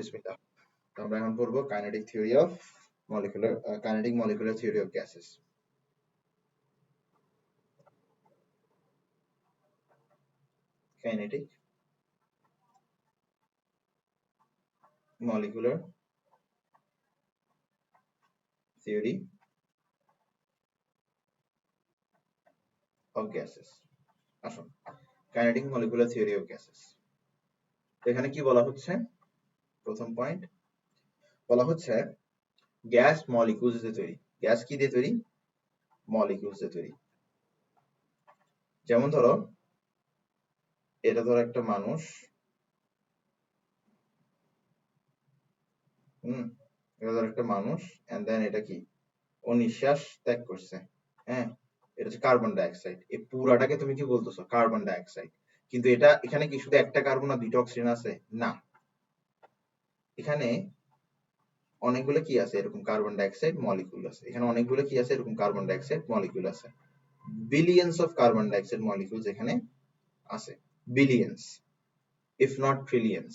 বিসমিল্লাহ। আমরা এখন পড়ব kinetic theory of molecular theory of gases. Kinetic molecular theory of gases. আসুন, kinetic molecular theory of gases. এখানে কি বলা হচ্ছে? প্রথম পয়েন্ট বলা হচ্ছে গ্যাস মলিকিউলস দিয়ে তৈরি। গ্যাস কি দিয়ে তৈরি? মলিকিউলস দিয়ে তৈরি। যেমন ধরো, এটা ধরো একটা মানুষ, এটা ধরো একটা মানুষ, এন্ড দেন এটা কি, ও নিঃশ্বাস ত্যাগ করছে। হ্যাঁ, এটা হচ্ছে কার্বন ডাইঅক্সাইড। এই পুরাটাকে তুমি কি বলতেছো? Carbon dioxide. কিন্তু এটা এখানে কি শুধু একটা কার্বন না দুইটা অক্সিজেন আছে? না, এখানে অনেকগুলো কি আছে এরকম কার্বন ডাইঅক্সাইড মলিকিউল আছে। এখানে অনেকগুলো কি আছে এরকম কার্বন ডাইঅক্সাইড মলিকিউল আছে। Billions of carbon dioxide molecules এখানে আছে। Billions, if not trillions,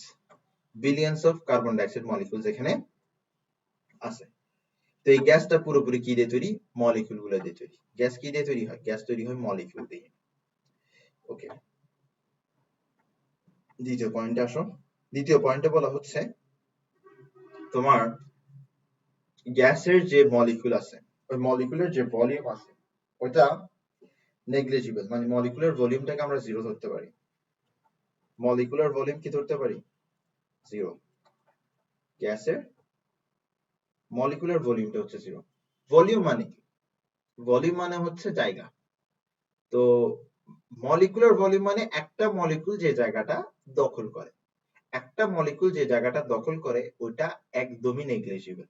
billions of carbon dioxide molecules এখানে আছে। তো এই গ্যাসটা পুরোপুরি কি দিয়ে তৈরি? মলিকিউল গুলো দিয়ে তৈরি। গ্যাস কি দিয়ে তৈরি হয়? গ্যাস তৈরি হয় মলিকিউল দিয়ে। ওকে, দ্বিতীয় পয়েন্টে আসো। দ্বিতীয় পয়েন্টে বলা হচ্ছে তোমার গ্যাসের যে মলিকিউল আছে, ওই মলিকিউলের যে ভলিউম আছে ওটা নেগলিজিবল, মানে মলিকুলার ভলিউমটাকে আমরা জিরো ধরতে পারি। মলিকুলার ভলিউম কি ধরতে পারি? জিরো। গ্যাসের মলিকুলার ভলিউমটা হচ্ছে জিরো। ভলিউম মানে কি? ভলিউম মানে হচ্ছে জায়গা। তো মলিকুলার ভলিউম মানে একটা মলিকুল যে জায়গাটা দখল করে, একটা মলিকুল যে জায়গাটা দখল করে ওটা একদমই নেগলিজিবল,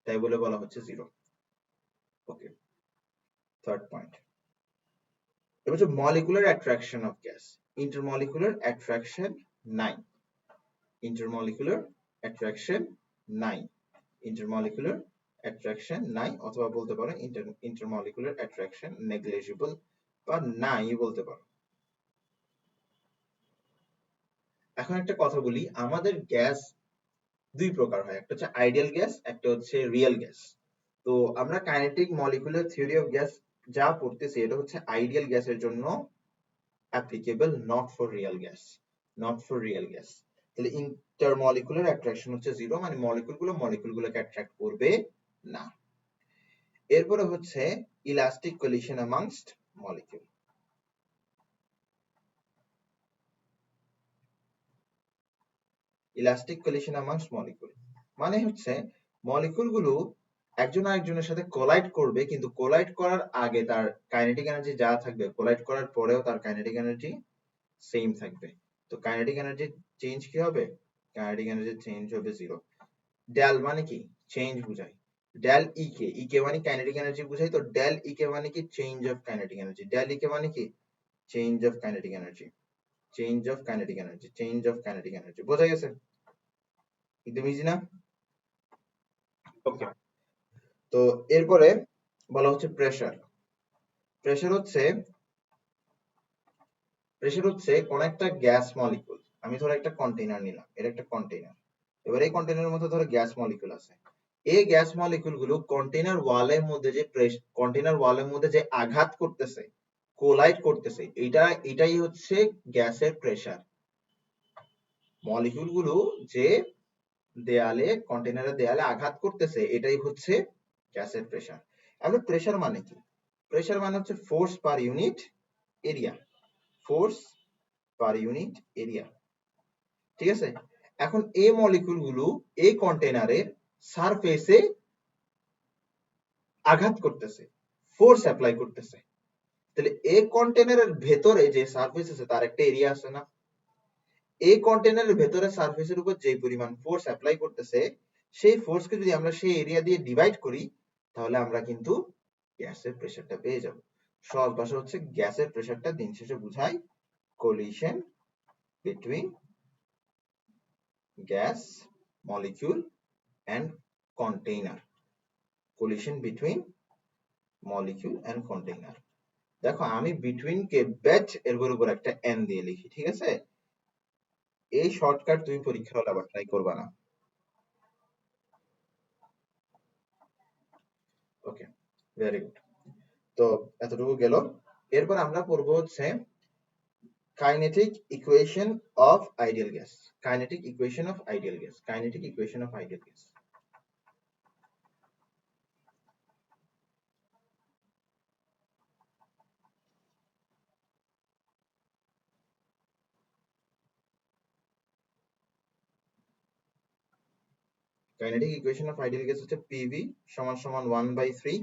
তাই বলে বলা হচ্ছে জিরো। ওকে, থার্ড পয়েন্ট এটা হচ্ছে molecular attraction of gas. Intermolecular attraction নাই। ইন্টারমলিকুলার অ্যাট্রাকশন নাই। ইন্টারমলিকুলার অ্যাট্রাকশন নাই, অথবা বলতে পারো ইন্টারমলিকুলার অ্যাট্রাকশন নেগলিজিবল বা নাই বলতে পারো। এখন একটা কথা বলি, আমাদের গ্যাস দুই প্রকার হয়, একটা হচ্ছে আইডিয়াল গ্যাস, একটা হচ্ছে রিয়েল গ্যাস। তো আমরা kinetic molecular theory of gas যা পড়তেছি এটা হচ্ছে আইডিয়াল গ্যাসের জন্য applicable, not for real gas. Not for real gas. তাহলে ইন্টারমলিকুলার অ্যাট্রাকশন হচ্ছে জিরো, মানে মলিকুলগুলোকে অ্যাট্রাক্ট করবে না। এরপরে হচ্ছে elastic collision amongst molecule. Elastic collision amongst molecule মানে হচ্ছে মলিকিউলগুলো একজন আরেকজনের সাথে কোলাইড করবে, কিন্তু কোলাইড করার আগে তার কাইনেটিক এনার্জি যা থাকবে কোলাইড করার পরেও তার কাইনেটিক এনার্জি সেম থাকবে। তো কাইনেটিক এনার্জি চেঞ্জ কি হবে? কাইনেটিক এনার্জি চেঞ্জ হবে জিরো। ডেল মানে কি? চেঞ্জ বোঝায়। ডেল ইকে, ইকে মানে কাইনেটিক এনার্জি বোঝায়। তো ডেল ইকে মানে কি? Change of kinetic energy. Del E K মানে কি? Change of kinetic energy. Change of kinetic energy, change of kinetic energy. বোঝা গেছে? একদম ইজি না? ওকে, তো এরপরে বলা হচ্ছে প্রেসার। প্রেসার হচ্ছে কোন একটা গ্যাস মলিকুল, আমি ধরো একটা কন্টেইনার নিলাম, এটা একটা কন্টেইনার। এবার এই কন্টেইনারের মধ্যে ধরো গ্যাস মলিকুল আছে। এই গ্যাস মলিকুল গুলো কন্টেইনার ওয়ালের মধ্যে যে আঘাত করতেছে, কোলাইড করতেছে, এটাই হচ্ছে গ্যাসের প্রেসার। মলিকুল গুলো যে কন্টেইনারের দেয়ালে আঘাত করতেছে এটাই হচ্ছে গ্যাসের প্রেসার। এখন প্রেসার মানে কি? প্রেসার মানে হচ্ছে force per unit area. Force per unit area, ঠিক আছে? এখন এই মলিকুল গুলো এই কন্টেইনারের সারফেসে আঘাত করতেছে, ফোর্স অ্যাপ্লাই করতেছে। তাহলে এই কন্টেইনারের ভেতরে যে সারফেস আছে তার একটা এরিয়া আছে না? এই কন্টেইনারের ভেতরে সারফেসের উপর যে পরিমাণ ফোর্স অ্যাপ্লাই করতেছে সেই ফোর্সকে যদি আমরা সেই এরিয়া দিয়ে ডিভাইড করি তাহলে আমরা কিন্তু গ্যাসের প্রেসারটা পেয়ে যাব। সহজ ভাষা হচ্ছে গ্যাসের প্রেসারটা দিন শেষে বোঝায় collision between gas molecule and container. collision between molecule and container. দেখো আমি বিটুইন কে বেট এর উপর একটা এন দিয়ে লিখি, ঠিক আছে? এই শর্টকাট তুমি পরীক্ষার হলে আবার ট্রাই করবা না। ওকে, ভেরি গুড। তো এতটুকু গেল। এরপর আমরা পড়বো হচ্ছে kinetic equation of ideal gas. Kinetic equation of ideal gas. Kinetic equation of ideal gas. Kinetic equation of ideal gas হচ্ছে PV সমান সমান 1/3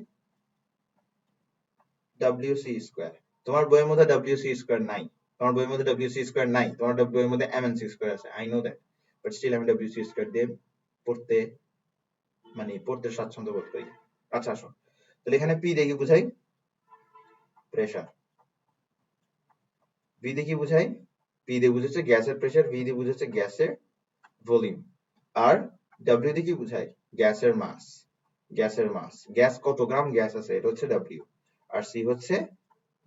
WC স্কয়ার। তোমার বইয়ের মধ্যে WC স্কয়ার নাই, তোমার বইয়ের মধ্যে WC স্কয়ার নাই, তোমার বইয়ের মধ্যে MNC স্কয়ার আছে, I know that, but still আমি WC স্কয়ার দিয়ে পড়তে পড়তে স্বাচ্ছন্দ্য বোধ করি। আচ্ছা আসো, তাহলে এখানে P দিয়ে কি বুঝাই? প্রেসার। V দিয়ে কি বুঝাই? P দিয়ে বুঝাচ্ছে গ্যাসের প্রেসার, V দিয়ে বুঝাচ্ছে গ্যাসের ভলিউম। আর W দিয়ে কি বুঝায়? গ্যাসের মাস। গ্যাসের মাস, গ্যাস কত গ্রাম গ্যাস আছে এটা হচ্ছে W। আর C হচ্ছে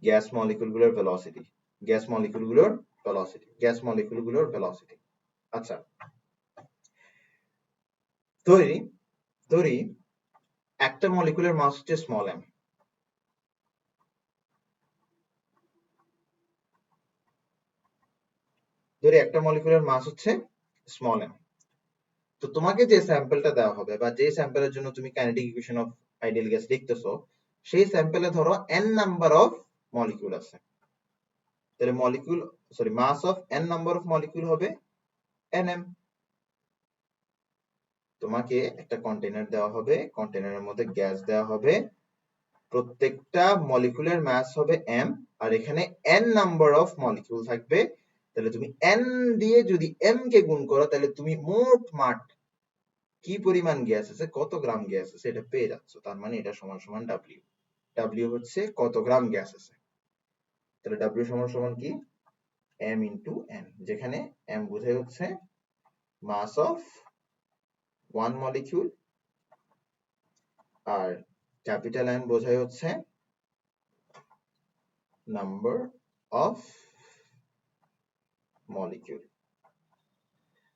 গ্যাস মলিকিউলগুলোর ভেলোসিটি। গ্যাস মলিকিউলগুলোর ভেলোসিটি, গ্যাস মলিকিউলগুলোর ভেলোসিটি। আচ্ছা, ধরি একটা মলিকিউলের মাস হচ্ছে স্মল m। ধরি একটা মলিকিউলের মাস হচ্ছে স্মল m। তো তোমাকে যে স্যাম্পলটা দেওয়া হবে বা যে স্যাম্পলের জন্য তুমি kinetic equation of ideal gas লিখতেছো, সেই স্যাম্পলে ধরো n নাম্বার অফ মলিকিউল আছে। তাহলে molecule mass of n number of molecule হবে nm। তোমাকে একটা কন্টেইনার দেওয়া হবে, কন্টেইনারের মধ্যে গ্যাস দেওয়া হবে, প্রত্যেকটা মলিকিউলের মাস হবে m, আর এখানে n নাম্বার অফ মলিকিউল থাকবে। তাহলে তুমি n দিয়ে যদি m কে গুণ করো, তাহলে তুমি মোট কি পরিমাণ গ্যাস আছে, কত গ্রাম গ্যাস আছে এটা পেয়ে যাচ্ছ। তার মানে এটা সমান সমান W। W হচ্ছে কত গ্রাম গ্যাস আছে। তাহলে W সমান সমান কি? m ইন্টু n, যেখানে m বোঝায় হচ্ছে মাস অফ ওয়ান মলিকিউল, আর ক্যাপিটাল N বোঝায় হচ্ছে নাম্বার অফ মলিকিউল।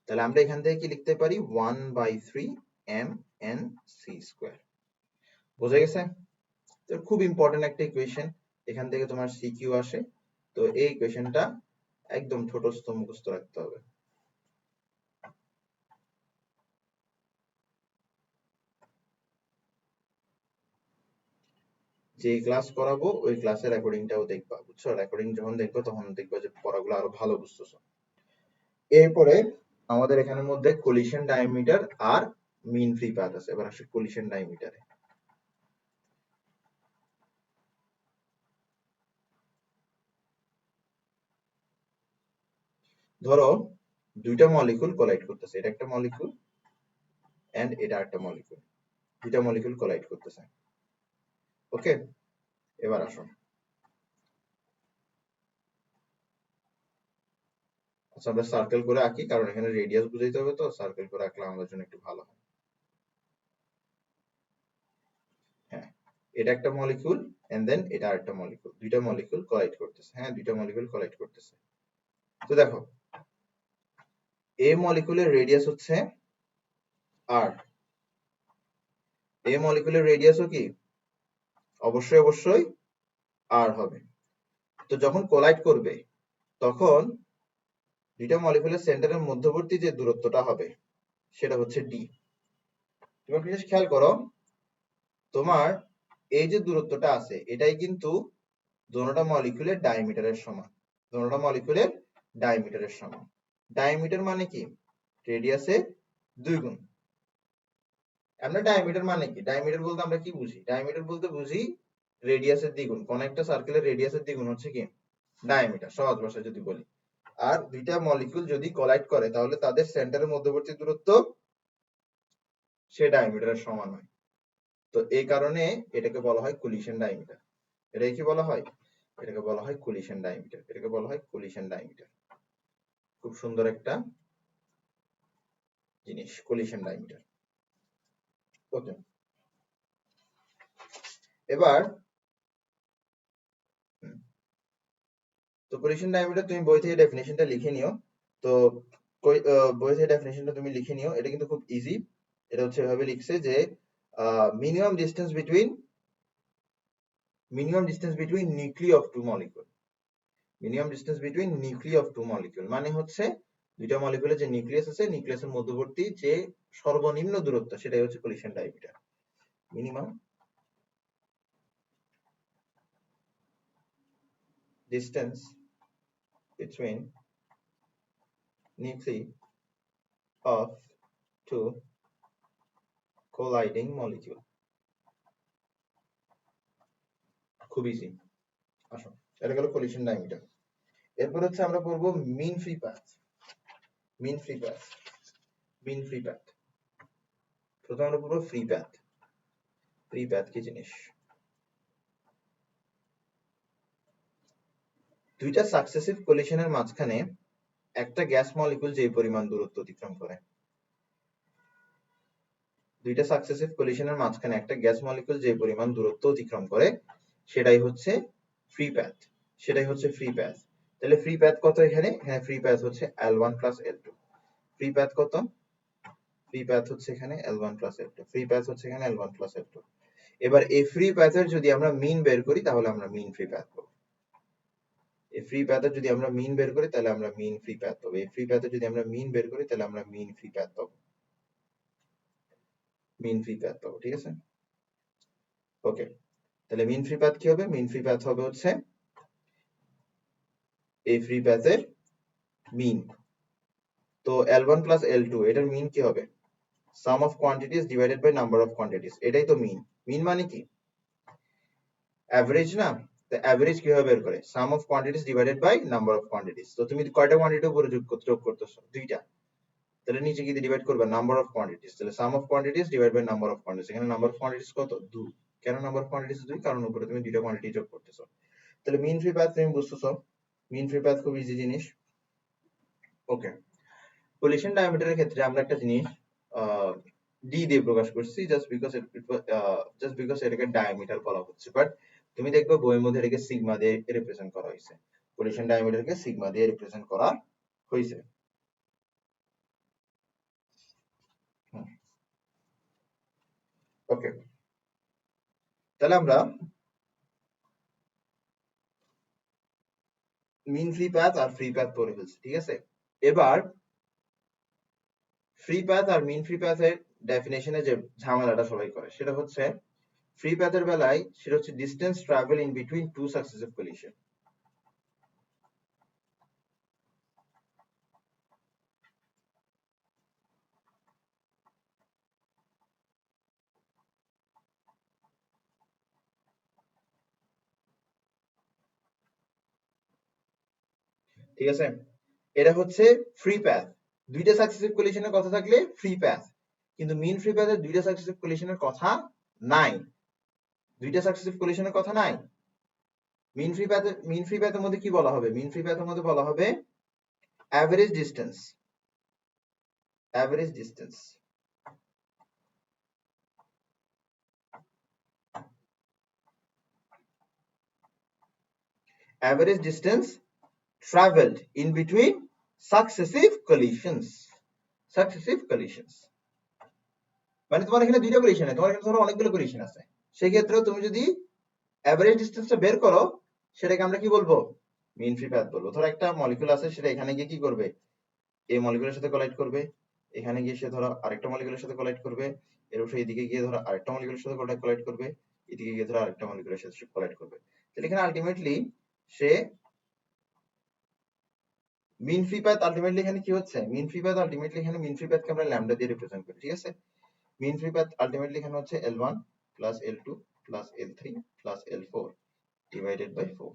তাহলে আমরা এখান থেকে কি লিখতে পারি? 1/3 mnc স্কয়ার। বোঝা গেছে? তো খুব ইম্পর্টেন্ট একটা ইকুয়েশন, এখান থেকে তোমার সিকিউ আসে। তো এই ইকুয়েশনটা একদম ঠোঁটস্থ মুখস্থ রাখতে হবে। যে ক্লাস করাবো ওই ক্লাসের রেকর্ডিংটাও দেখবা, বুঝছো? রেকর্ডিং যখন দেখবো তখন দেখবা যে পড়াগুলো আরো ভালো বুঝতেছো। এরপরে আমাদের এখানের মধ্যে কোলিশন ডায়ামিটার আর মিন ফ্রি পাথ আছে। এবার আসি কোলিশন ডায়ামিটারে। ধরো দুইটা মলিকিউল কোলাইড করতেছে, এটা একটা মলিকিউল এন্ড এটা একটা মলিকিউল, দুইটা মলিকিউল কোলাইড করতেছে। ওকে, এবার আসো। আচ্ছা, আমরা সার্কেল করে আঁকি, কারণ এখানে রেডিয়াস বুঝাইতে হবে, তো সার্কেল করে আঁকলে আমাদের জন্য একটু ভালো হয়। হ্যাঁ, এটা একটা মলিকিউল এন্ড দেন এটা আরেকটা মলিকিউল, দুইটা মলিকিউল কোলাইড করতেছে। হ্যাঁ, দুইটা মলিকিউল কোলাইড করতেছে। তো দেখো, এ মলিকিউলের রেডিয়াস হচ্ছে r, এ মলিকিউলের রেডিয়াসও কি অবশ্যই r হবে। তো যখন কোলাইড করবে তখন দুইটা মলিকিউলের সেন্টারের মধ্যবর্তী যে দূরত্বটা হবে সেটা হচ্ছে d। তুমি একটা জিনিস খেয়াল করো, তোমার এই যে দূরত্বটা আছে এটাই কিন্তু দোনোটা মলিকিউলের ডায়ামিটারের সমান। দোনোটা মলিকিউলের ডায়ামিটারের সমান। ডায়ামিটার মানে কি? রেডিয়াসের 2 গুণ। আমরা ডায়ামিটার মানে কি? ডায়ামিটার বলতে আমরা কি বুঝি? ডায়ামিটার বলতে বুঝি রেডিয়াসের দ্বিগুণ। কোন একটা সার্কেলের রেডিয়াসের দ্বিগুণ হচ্ছে কি? ডায়ামিটার, সহজ ভাষায় যদি বলি। আর দুইটা মলিকিউল যদি কোলাইড করে তাহলে তাদের সেন্টারের মধ্যবর্তী দূরত্ব সে ডায়ামিটারের সমান হয়। তো এই কারণে এটাকে বলা হয় কোলিশন ডায়ামিটার। এটাকে কি বলা হয়? এটাকে বলা হয় কোলিশন ডায়ামিটার। এটাকে বলা হয় কোলিশন ডায়ামিটার। খুব সুন্দর একটা জিনিস কোলিশন ডায়ামিটার। ওকে, এবার তো কোলিশন ডায়ামিটার তুমি বই থেকে ডেফিনিশনটা লিখে নিও। তো বইতে ডেফিনিশনটা তুমি লিখে নিও, এটা কিন্তু খুব ইজি। এটা হচ্ছে এভাবে লিখছে যে minimum distance between nucleus of two molecule. Minimum distance between nucleus of two molecule মানে হচ্ছে দুইটা মলিকিউলের যে নিউক্লিয়াস আছে, নিউক্লিয়াসের মধ্যবর্তী যে সর্বনিম্ন দূরত্ব, সেটাই হচ্ছে collision diameter. Minimum distance between nucleus of two colliding molecule. খুব ইজি। আসো, এটা গেল কলিশন ডায়ামিটার। এরপর হচ্ছে আমরা পড়বো mean free path. Mean free path, mean free path. প্রথমে আমরা পড়বো ফ্রি পাথ। ফ্রি পাথ কি জিনিস? দুইটা সাকসেসিভ কলিশনের মাঝখানে একটা গ্যাস মলিকিউল যে পরিমাণ দূরত্ব অতিক্রম করে, দুইটা সাকসেসিভ কলিশনের মাঝখানে একটা গ্যাস মলিকিউল যে পরিমাণ দূরত্ব অতিক্রম করে, সেটাই হচ্ছে ফ্রি পাথ। সেটাই হচ্ছে ফ্রি পাথ। তাহলে ফ্রি পাথ কত এখানে? এখানে ফ্রি পাথ হচ্ছে L1 plus L2। Free path কত? ফ্রি পাথ হচ্ছে এখানে L1 plus L2। Free path হচ্ছে এখানে L1 প্লাস L2। এবার এই ফ্রি পাথের যদি আমরা মিন বের করি তাহলে আমরা মিন ফ্রি পাথ পাবো। এই ফ্রি পাথের যদি আমরা মিন বের করি তাহলে আমরা মিন ফ্রি পাথ পাবো। এই ফ্রি পাথের যদি আমরা মিন বের করি তাহলে আমরা মিন ফ্রি পাথ পাবো। মিন ফ্রি পাথ পাবো, ঠিক আছে? ওকে, তাহলে মিন ফ্রি পাথ কি হবে? মিন ফ্রি পাথ হবে হচ্ছে এই ফ্রি পাথের মিন। তো L1 প্লাস L2 এটার মিন কি হবে? Sum of quantities divided by number of quantities. এটাই তো মিন। মিন মানে কি? অ্যাভারেজ না? তো অ্যাভারেজ কিভাবে বের করে? Sum of quantities divided by number of quantities. তো তুমি কয়টা কোয়ান্টিটির উপরে যোগ করতেছো? দুইটা। তাহলে নিচে কি ডিভাইড করবে? Number of quantities. তাহলে sum of quantities divide by number of quantities. এখানে নাম্বার অফ কোয়ান্টিটিজ কত? 2। কেন নাম্বার অফ কোয়ান্টিটিজ 2? কারণ উপরে তুমি দুইটা কোয়ান্টিটি যোগ করতেছো। তাহলে মিন ফ্রি পাথ তুমি বুঝতেছো। মিন ফ্রি পাথ খুব ইজি জিনিস। ওকে, কলিশন ডায়ামিটারের ক্ষেত্রে আমরা একটা জিনিস ডি দিয়ে প্রকাশ করছি, জাস্ট বিকজ এটাকে ডায়ামিটার বলা হচ্ছে। বাট তুমি দেখবে বইয়ের মধ্যে এটাকে সিগমা দিয়ে রিপ্রেজেন্ট করা হয়েছে। কলিশন ডায়ামিটারকে সিগমা দিয়ে রিপ্রেজেন্ট করা হয়েছে। ওকে, তাহলে আমরা মিন ফ্রি পাথ আর ফ্রি পাথ পড়ে ফেলছি, ঠিক আছে? এবার ফ্রি পাথ আর মিন ফ্রি পাথের ডেফিনেশনে যে ঝামেলাটা সবাই করে, সেটা হচ্ছে ফ্রি পাথের বেলায় সেটা হচ্ছে distance travel in between two successive collision. ঠিক আছে? এটা হচ্ছে ফ্রি পাথ। দুইটা সাকসেসিভ কলিশনের কথা থাকলে ফ্রি পাথ, কিন্তু মিন ফ্রি পাথের দুইটা সাকসেসিভ কলিশনের কথা নাই। দুইটা সাকসেসিভ কলিশনের কথা নাই। মিন ফ্রি পাথের মধ্যে কি বলা হবে? মিন ফ্রি পাথের মধ্যে বলা হবে average distance. Average distance average distance traveled in between successive collisions. Successive collisions মানে তোমার এখানে দুইটা কলিশন আছে, তোমার এখানে ধরো অনেকগুলো কলিশন আছে। সেই ক্ষেত্রে তুমি যদি অ্যাভারেজ ডিস্টেন্সটা বের করো, সেটাকে আমরা কি বলবো? মিন ফ্রি পাথ বলবো। ধরো একটা মলিকিউল আছে, সেটা এখানে গিয়ে কি করবে? এই মলিকিউলের সাথে কোলাইড করবে। এখানে গিয়ে সে ধরো আরেকটা মলিকিউলের সাথে কোলাইড করবে। এরপর সে এদিকে গিয়ে ধরো আরেকটা মলিকিউলের সাথে কোলাইড করবে। এদিকে গিয়ে ধরো আরেকটা মলিকিউলের সাথে কোলাইড করবে। তাহলে এখানে আলটিমেটলি সে মিন ফ্রি পাথ আলটিমেটলি এখানে কি হচ্ছে? মিন ফ্রি পাথ আলটিমেটলি এখানে মিন ফ্রি পাথকে আমরা ল্যামডা দিয়ে রিপ্রেজেন্ট করি, ঠিক আছে? মিন ফ্রি পাথ আলটিমেটলি এখানে হচ্ছে L1 plus L2 plus L3 plus L4 divided by 4।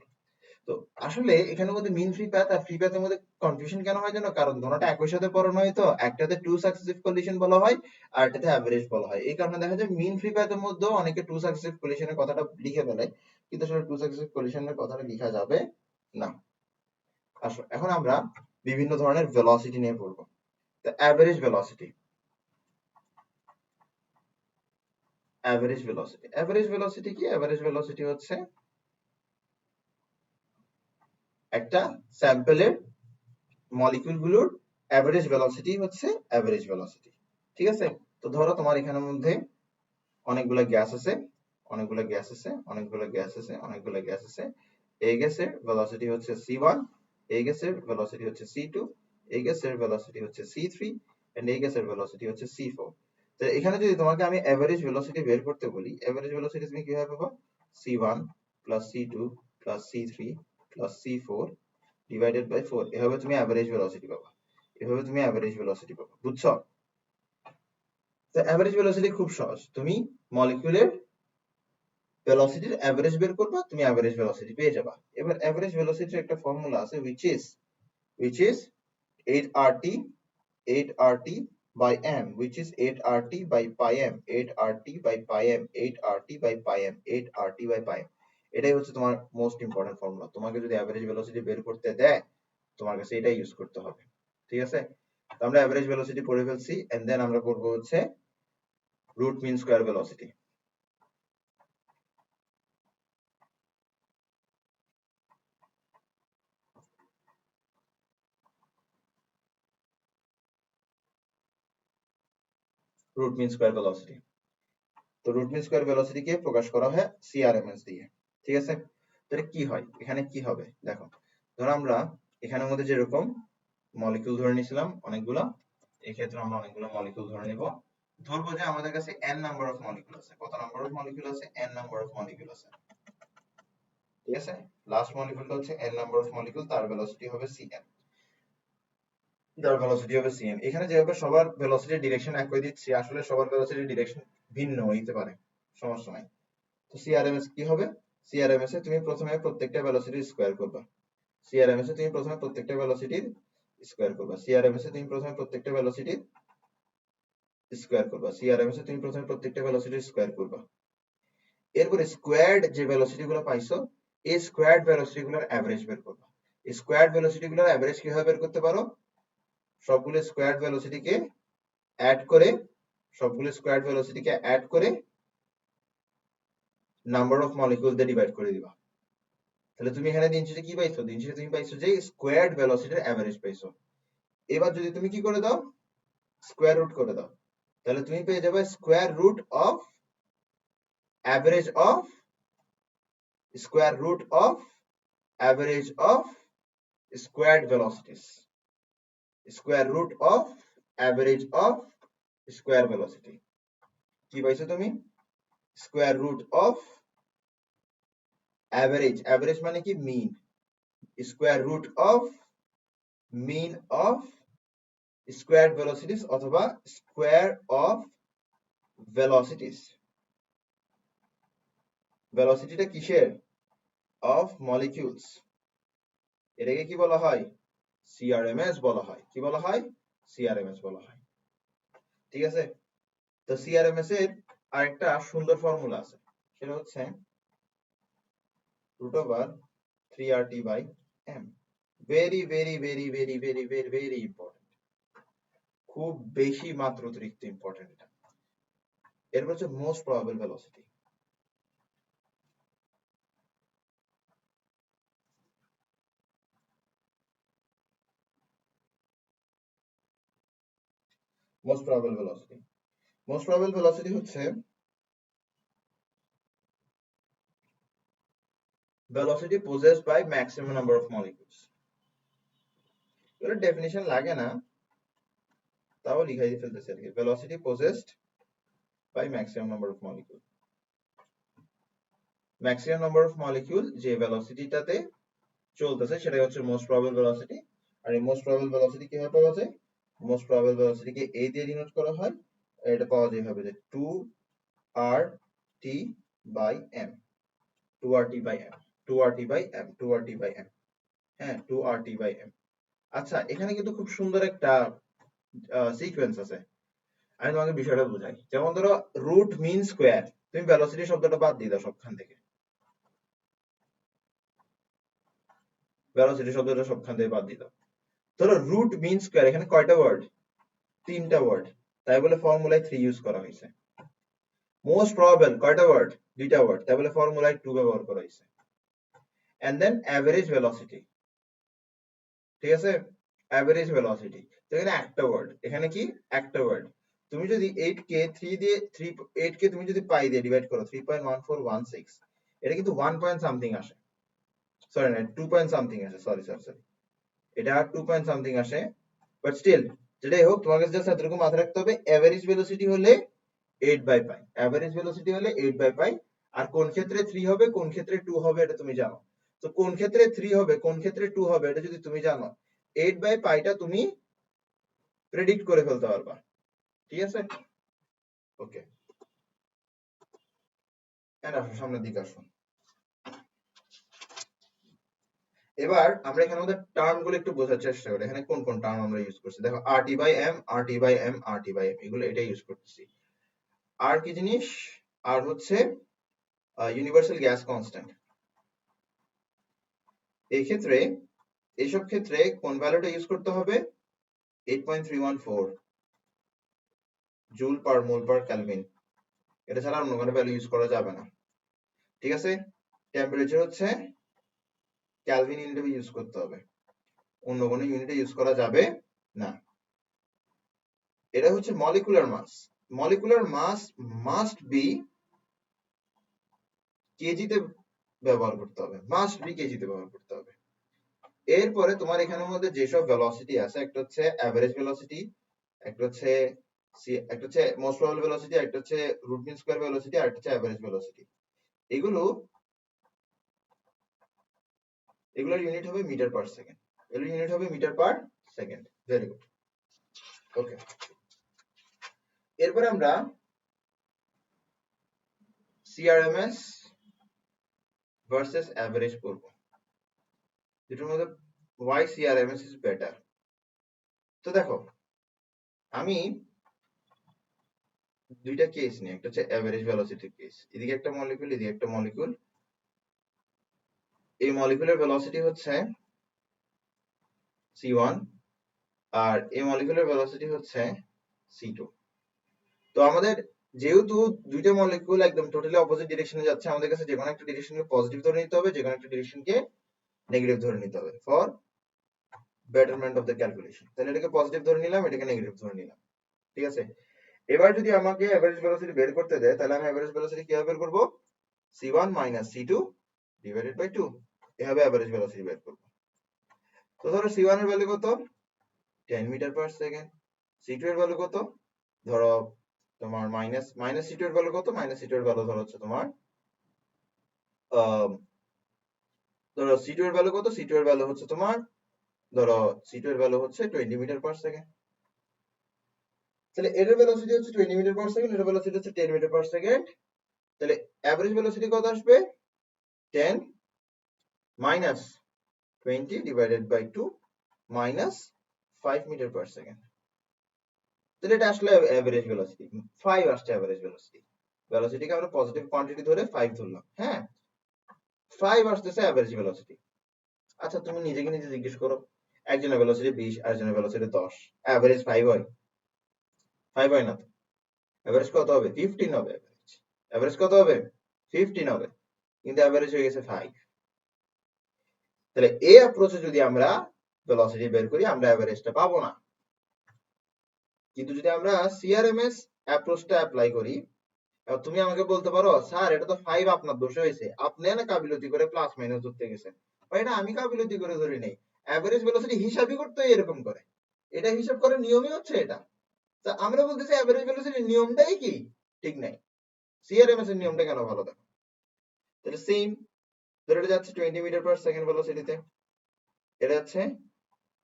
তো আসলে এখানের মধ্যে মিন ফ্রি পাথ আর ফ্রি পাথের মধ্যে কনফিউশন কেন হয় জানো? কারণ দুটোটা একই সাথে পড়ানো হয়। তো একটাতে টু সাকসেসিভ কলিশন বলা হয় আর একটাতে অ্যাভারেজ বলা হয়। এই কারণে দেখা যায় মিন ফ্রি পাথের মধ্যেও অনেকে টু সাকসেসিভ কলিশনের কথাটা লিখে ফেলে, কিন্তু আসলে টু সাকসেসিভ কলিশনের কথাটা লেখা যাবে না। আসো, এখন আমরা বিভিন্ন ধরনের ভেলোসিটি নিয়ে পড়বো। তো average velocity. Average velocity, average velocity কি? অ্যাভারেজ ভেলোসিটি হচ্ছে একটা স্যাম্পলের মলিকিউলগুলোর অ্যাভারেজ ভেলোসিটি হচ্ছে অ্যাভারেজ ভেলোসিটি। ঠিক আছে? তো ধরো তোমার এখানের মধ্যে অনেকগুলো গ্যাস আছে, অনেকগুলো গ্যাস আছে, অনেকগুলো গ্যাস আছে, অনেকগুলো গ্যাস আছে। এই গ্যাসের ভেলোসিটি হচ্ছে c1, এই গ্যাসের ভেলোসিটি হচ্ছে c2, এই গ্যাসের ভেলোসিটি হচ্ছে c3 এন্ড এই গ্যাসের ভেলোসিটি হচ্ছে c4। তো এখানে যদি তোমাকে আমি এভারেজ ভেলোসিটি বের করতে বলি, এভারেজ ভেলোসিটি তুমি কিভাবে পাবা? c1 plus c2 plus c3 plus c4 divided by 4। এভাবে তুমি এভারেজ ভেলোসিটি পাবা, এভাবে তুমি এভারেজ ভেলোসিটি পাবা। বুঝছো? তো এভারেজ ভেলোসিটি খুব সহজ, তুমি মলিকিউলের ভেলোসিটির এভারেজ বের করবা, তুমি এভারেজ ভেলোসিটি পেয়ে যাবা। এবার এভারেজ ভেলোসিটির একটা ফর্মুলা আছে which is 8RT 8RT by m, which is 8RT by pi m, 8RT by pi m, 8RT by pi m, 8RT by pi m। এটাই হচ্ছে তোমার মোস্ট ইম্পর্টেন্ট ফর্মুলা। তোমাকে যদি এভারেজ ভেলোসিটি বের করতে দেয়, তোমার কাছে এটাই ইউজ করতে হবে। ঠিক আছে? তো আমরা এভারেজ ভেলোসিটি পড়ে ফেলছি, এন্ড দেন আমরা করব হচ্ছে root mean square velocity. Root mean square velocity, তো রুট মিন স্কয়ার ভেলোসিটি কে প্রকাশ করা হয় সিআরএমএস দিয়ে। ঠিক আছে? তাহলে কি হয়, এখানে কি হবে দেখো। ধরো আমরা এখানের মধ্যে যেরকম মলিকিউল ধরে নিয়েছিলাম অনেকগুলো, এই ক্ষেত্রে আমরা অনেকগুলো মলিকিউল ধরে নিব। ধরবো যে আমাদের কাছে n নাম্বার অফ মলিকিউল আছে। কত নাম্বার অফ মলিকিউল আছে? n নাম্বার অফ মলিকিউল আছে। ঠিক আছে? লাস্ট মলিকিউলটা হচ্ছে n নাম্বার অফ মলিকিউল, তার ভেলোসিটি হবে cm, তার ভেলোসিটি হবে cm। এখানে যেভাবে সবার ভেলোসিটির ডিরেকশন একই দিচ্ছি, আসলে সবার ভেলোসিটির ডিরেকশন ভিন্ন হইতে পারে, সমস্যা নাই। তো সিআরএমএস কি হবে? সিআরএমএস এ তুমি প্রথমে প্রত্যেকটা ভেলোসিটি স্কয়ার করবা, সিআরএমএস এ তুমি প্রথমে প্রত্যেকটা ভেলোসিটির স্কয়ার করবা, সিআরএমএস এ তুমি প্রথমে প্রত্যেকটা ভেলোসিটির স্কয়ার করবা, সিআরএমএস এ তুমি প্রথমে প্রত্যেকটা ভেলোসিটির স্কয়ার করবা। এরপরে স্কয়ার্ড যে ভেলোসিটি গুলো পাইছো, এই স্কয়ার্ড ভেলোসিটি গুলোর এভারেজ বের করবা। এই স্কয়ার্ড ভেলোসিটি গুলোর এভারেজ কিভাবে বের করতে পারো? সবগুলো স্কয়ার্ড ভেলোসিটিকে অ্যাড করে, সবগুলো স্কয়ার্ড ভেলোসিটিকে অ্যাড করে নাম্বার অফ মলিকিউল দিয়ে ডিভাইড করে দিবা। তাহলে তুমি এখানে দিন শেষে কি পাইছো? দিন শেষে তুমি পাইছো যে স্কয়ার্ড ভেলোসিটির এভারেজ পাইছো। এবার যদি তুমি কি করে দাও, স্কয়ার রুট করে দাও, তাহলে তুমি পেয়ে যাবে square root of average of square root of average of squared velocities, square root of average of square velocity. কি পাইছো তুমি? Square root of average, average মানে কি mean, square root of mean of squared velocities অথবা square of velocities. ভেলোসিটিটা কিসের? Of molecules. এটাকে কি বলা হয়? সিআরএমএস বলা হয়। কি বলা হয়? সিআরএমএস বলা হয়। ঠিক আছে? তো সিআরএমএস এর আরেকটা সুন্দর ফর্মুলা আছে, সেটা হচ্ছে root over 3RT by m। Very very very very very very very important, খুব বেশি মাত্র অতিরিক্ত ইম্পর্টেন্ট এটা। এরপর হচ্ছে most probable velocity. Most probable velocity, most probable velocity হচ্ছে velocity possessed by maximum number of molecules। এর ডেফিনিশন লাগে না, তাও লিখাই ফেলতেছি আর কি। velocity possessed by maximum number of molecule, maximum number of molecule যে ভেলোসিটিটাতে চলতেছে সেটাই হচ্ছে মোস্ট প্রবাবল ভেলোসিটি। আর এই মোস্ট প্রবাবল ভেলোসিটি কিভাবে পাওয়া যায়? মোস্ট প্রবাবল ভেলোসিটিকে a দিয়ে ডিনোট করা হয়, এটা পাওয়া যায় হবে যে 2RT by m, 2RT by m, 2RT by m, 2RT by m, হ্যাঁ 2RT by m। আচ্ছা, এখানে কিন্তু খুব সুন্দর একটা সিকোয়েন্স আছে, আমি তোমাকে বিষয়টা বুঝাই। যেমন ধরো রুট মিন স্কয়ার, তুমি ভেলোসিটি শব্দটা বাদ দিয়ে দাও সবখান থেকে, ভেলোসিটি শব্দটা সবখান থেকে বাদ দিয়ে দাও। ধরো রুট মিন স্কয়ার, এখানে কয়টা ওয়ার্ড? তিনটা ওয়ার্ড, তাই বলে ফর্মুলায় 3 ইউজ করা হয়েছে। মোস্ট প্রবাবল কয়টা ওয়ার্ড? দুইটা ওয়ার্ড, তাই বলে ফর্মুলায় 2 ব্যবহার করা হয়েছে। এন্ড দেন এভারেজ ভেলোসিটি, ঠিক আছে? Average velocity. তো এখানে একটা ওয়ার্ড, এখানে কি একটা ওয়ার্ড। তুমি যদি 8কে 3 দিয়ে 8কে তুমি যদি পাই দিয়ে ডিভাইড করো 3.1416, এটা কিন্তু 1 পয়েন্ট সামথিং আসে। সরি না, 2 পয়েন্ট সামথিং আসে, সরি সরি সরি, এটা 2 পয়েন্ট সামথিং আসে। বাট স্টিল যেটাই হোক, তোমার কাছে জাস্ট এতটুকু মাথায় রাখতে হবে, এভারেজ ভেলোসিটি হলে 8/π, এভারেজ ভেলোসিটি হলে 8/π। আর কোন ক্ষেত্রে 3 হবে কোন ক্ষেত্রে 2 হবে এটা তুমি জানো। তো কোন ক্ষেত্রে 3 হবে কোন ক্ষেত্রে 2 হবে এটা যদি তুমি জানো, 8/π-টা তুমি প্রেডিক্ট করে ফেলতে পারবা। ঠিক আছে, ওকে। এন্ড আসো, সামনের দিকে আসো। এবার আমরা এখানে আমাদের টার্ম গুলো একটু বোঝার চেষ্টা করি, এখানে কোন কোন টার্ম আমরা ইউজ করছি। দেখো RT/m, RT/m, RT/m, এগুলো এটা ইউজ করতেছি। আর কি জিনিস, আর হচ্ছে ইউনিভার্সাল গ্যাস কনস্ট্যান্ট। এই ক্ষেত্রে, এইসব ক্ষেত্রে কোন ভ্যালুটা ইউজ করতে হবে, 8.314 জুল পার মোল পার কেলভিন, এটা ছাড়া অন্য কোনো ভ্যালু ইউজ করা যাবে না। ঠিক আছে, টেম্পারেচার হচ্ছে কেলভিন ইউনিটে ইউজ করতে হবে, অন্য কোনো ইউনিটে ইউজ করা যাবে না। এটা হচ্ছে molecular mass. Molecular mass must be কেজিতে ব্যবহার করতে হবে, মাস্ট বি কেজিতে ব্যবহার করতে হবে। এরপরে তোমার এখানের মধ্যে যেসব ভেলোসিটি আছে, একটা হচ্ছে অ্যাভারেজ ভেলোসিটি, একটা হচ্ছে মোস্ট প্রবাবল ভেলোসিটি, একটা হচ্ছে রুট মিন স্কয়ার ভেলোসিটি, আর একটা হচ্ছে অ্যাভারেজ ভেলোসিটি। এগুলোর ইউনিট হবে মিটার পার সেকেন্ড, এগুলোর ইউনিট হবে metre per second. Very good, okay. এরপরে আমরা সিআরএমএস ভার্সেস অ্যাভারেজ করব, যেটার মধ্যে why CRMS is better। তো দেখো, আমি দুইটা কেস নিই, একটা হচ্ছে অ্যাভারেজ ভেলোসিটির কেস, এদিকে একটা মলিকিউল এদিকে একটা মলিকিউল। এই মলিকিউলের ভেলোসিটি হচ্ছে c1 আর এই মলিকিউলের ভেলোসিটি হচ্ছে c2। তো আমাদের যেহেতু দুইটা মলিকিউল একদম টোটালি অপোজিট ডিরেকশনে যাচ্ছে, আমাদের কাছে যে কোনো একটা ডিরেকশনকে পজিটিভ ধরে নিতে হবে, যে কোনো একটা ডিরেকশনকে নেগেটিভ ধরে নিতে হবে for betterment of the calculation. তাহলে এটাকে পজিটিভ ধরে নিলাম, এটাকে নেগেটিভ ধরে নিলাম। ঠিক আছে, এবার যদি আমাকে এভারেজ ভেলোসিটি বের করতে দেয়, তাহলে আমি এভারেজ ভেলোসিটি কিভাবে বের করব, c1 - c2 ডিভাইডেড বাই 2, এভাবে এভারেজ ভেলোসিটি বের করব। তো ধরো c1 এর ভ্যালু কত, 10 মিটার পার সেকেন্ড। c2 এর ভ্যালু কত, ধরো তোমার মাইনাস c2 এর ভ্যালু কত, মাইনাস c2 এর ভ্যালু ধরো হচ্ছে তোমার ধরো c2 এর ভ্যালু কত, c2 এর ভ্যালু হচ্ছে তোমার, ধরো c2 এর ভ্যালু হচ্ছে 20 মিটার পার সেকেন্ড। তাহলে এটার ভেলোসিটি হচ্ছে 20 মিটার পার সেকেন্ড, এটার ভেলোসিটি হচ্ছে 10 মিটার পার সেকেন্ড। তাহলে এভারেজ ভেলোসিটি কত আসবে, 10 minus 20 divided by 2 minus 5 metre per second. তাহলে এটা আসলে এভারেজ ভেলোসিটি, 5 আসছে এভারেজ ভেলোসিটি। ভেলোসিটিকে আমরা পজিটিভ কোয়ান্টিটি ধরে 5 ধরলাম, হ্যাঁ, 5 আসতেছে এভারেজ ভেলোসিটি। আচ্ছা তুমি নিজেকে নিজে জিজ্ঞেস করো, একজনের ভেলোসিটি 20 আরেকজনের ভেলোসিটি 10, এভারেজ 5 হয়? 5 হয় না তো, এভারেজ কত হবে, 15 হবে। এভারেজ কত হবে, 15 হবে, কিন্তু এভারেজ হয়ে গেছে 5। তাহলে এই অ্যাপ্রোচে যদি আমরা ভেলোসিটি বের করি, আমরা এভারেজটা পাবো না। কিন্তু যদি আমরা সিআরএমএস অ্যাপ্রোচটা অ্যাপ্লাই করি, তুমি আমাকে বলতে পারো স্যার এটা তো 5 আপনার দোষে হয়েছে, আপনি না কাবিলতি করে প্লাস মাইনাস ধরতে গেছেন। এটা আমি কাবিলতি করে ধরি নাই, এভারেজ ভেলোসিটি হিসাবই করতে এরকম করে, এটা হিসাব করার নিয়মই হচ্ছে এটা। তা আমরা বলতেছি এভারেজ ভেলোসিটির নিয়মটাই কি ঠিক নাই, সিআরএমএস এর নিয়মটা কেন ভালো? দেখো, তাহলে সেম, ধরে এটা যাচ্ছে 20 মিটার পার সেকেন্ড ভেলোসিটিতে, এটা যাচ্ছে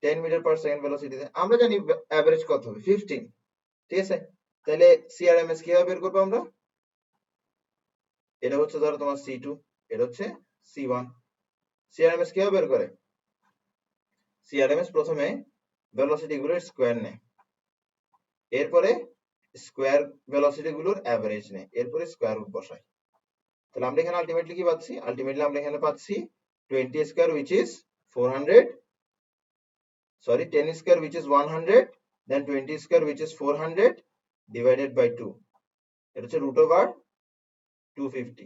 10 মিটার পার সেকেন্ড ভেলোসিটিতে। আমরা জানি এভারেজ কত হবে, 15। ঠিক আছে, তাহলে সিআরএমএস কিভাবে বের করবো আমরা, এটা হচ্ছে ধরো তোমার c2, এটা হচ্ছে c1। সিআরএমএস কিভাবে বের করে, সিআরএমএস প্রথমে ভেলোসিটি গুলোর স্কয়ার নেয়, এরপরে স্কয়ার ভেলোসিটি গুলোর এভারেজ নেয়, এরপরে স্কয়ার রুট বসায়। তাহলে আমরা এখানে আলটিমেটলি কি পাচ্ছি, আলটিমেটলি আমরা এখানে পাচ্ছি 20 square which is 400, sorry 10 square which is 100, then 20 square which is 400 divided by 2, এটা হচ্ছে রুট ওভার 250।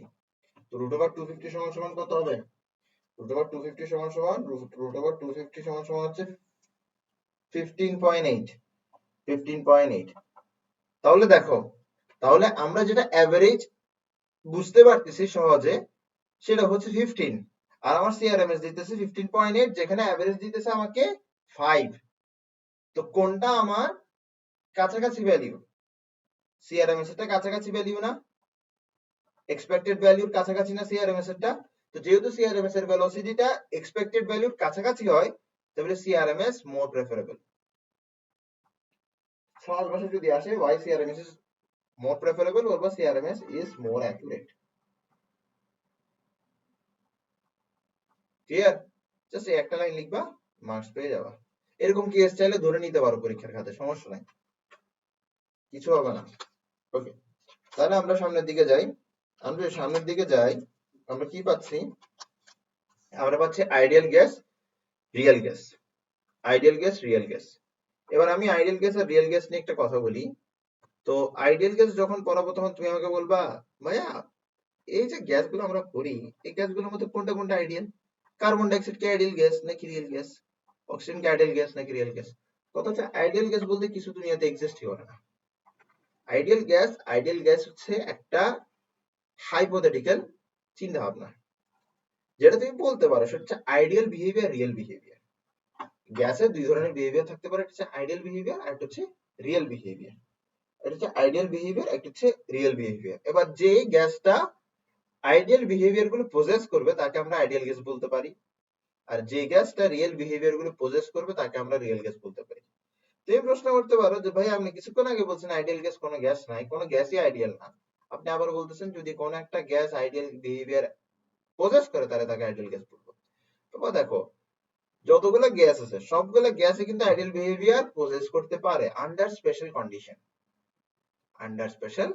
তো রুট ওভার 250 সমান সমান কত হবে, রুট ওভার 250 সমান সমান রুট ওভার 250 সমান সমান হচ্ছে 15.8 তাহলে দেখো, তাহলে আমরা যেটা অ্যাভারেজ বুঝতে পারতেছি সহজে সেটা হচ্ছে 15, আর আমার সিআরএমএস দিতেছে 15.8, যেখানে অ্যাভারেজ দিতেছে আমাকে 5। তো কোনটা আমার কাছাকাছি ভ্যালু? সিআরএমএস এরটা কাছাকাছি ভ্যালু না? এক্সপেক্টেড ভ্যালুর কাছাকাছি না সিআরএমএস এরটা? তো যেহেতু সিআরএমএস এর ভেলোসিটিটা এক্সপেক্টেড ভ্যালুর কাছাকাছি হয়, তাহলে সিআরএমএস মোর প্রেফারেবল। সহজ ভাষায় যদি আসে, why CRMS is more preferable or CRMS is more accurate. Clear? Just একটা লাইন লিখবা, মার্কস পেয়ে যাবা। এরকম কেস চাইলে ধরে নিতে পারো পরীক্ষার খাতে, সমস্যা নাই, কিছু হবে না। ওকে, তাহলে আমরা সামনের দিকে যাই। আমরা কি পাচ্ছি? আমরা পাচ্ছি ideal gas, real gas, ideal gas, real gas. এবার আমি আইডিয়াল গ্যাস আর রিয়েল গ্যাস নিয়ে একটা কথা বলি। তো আইডিয়াল গ্যাস যখন পড়াবো তখন তুমি আমাকে বলবা, ভাইয়া এই যে গ্যাসগুলো আমরা করি, এই গ্যাসগুলোর মধ্যে কোনটা কোনটা আইডিয়াল? কার্বন ডাইঅক্সাইড কি আইডিয়াল গ্যাস নাকি রিয়েল গ্যাস? অক্সিজেন কি আইডিয়াল গ্যাস নাকি রিয়েল গ্যাস? কথা হচ্ছে আইডিয়াল গ্যাস বলতে কিছু দুনিয়াতে এক্সিস্টই করে না। আইডিয়াল গ্যাস হচ্ছে একটা হাইপোথেটিক্যাল চিন্তা ভাবনা, যেটা তুমি বলতে পারো সেটা হচ্ছে আইডিয়াল বিহেভিয়ার, রিয়েল বিহেভিয়ার। গ্যাসের দুই ধরনের বিহেভিয়ার থাকতে পারে, একটা হচ্ছে আইডিয়াল বিহেভিয়ার আর একটা হচ্ছে রিয়েল বিহেভিয়ার। এটা হচ্ছে আইডিয়াল বিহেভিয়ার, একটা হচ্ছে রিয়েল বিহেভিয়ার। এবার যে গ্যাসটা আইডিয়াল বিহেভিয়ার গুলো পজেস করবে তাকে আমরা আইডিয়াল গ্যাস বলতে পারি, আর যে গ্যাসটা রিয়েল বিহেভিয়ার গুলো পজেস করবে তাকে আমরা রিয়েল গ্যাস বলতে পারি। তুমি প্রশ্ন করতে পারো যে ভাই আপনি কিছুক্ষণ আগে বলছেন আইডিয়াল গ্যাস কোনো গ্যাস নাই, কোনো গ্যাসই আইডিয়াল না, আপনি আবার বলতেছেন যদি কোনো একটা গ্যাস আইডিয়াল বিহেভিয়ার পজেস করে তাহলে তাকে আইডিয়াল গ্যাস বলবো। তো দেখো, যতগুলো গ্যাস আছে সবগুলো গ্যাসে কিন্তু আইডিয়াল বিহেভিয়ার পজেস করতে পারে under special condition, under special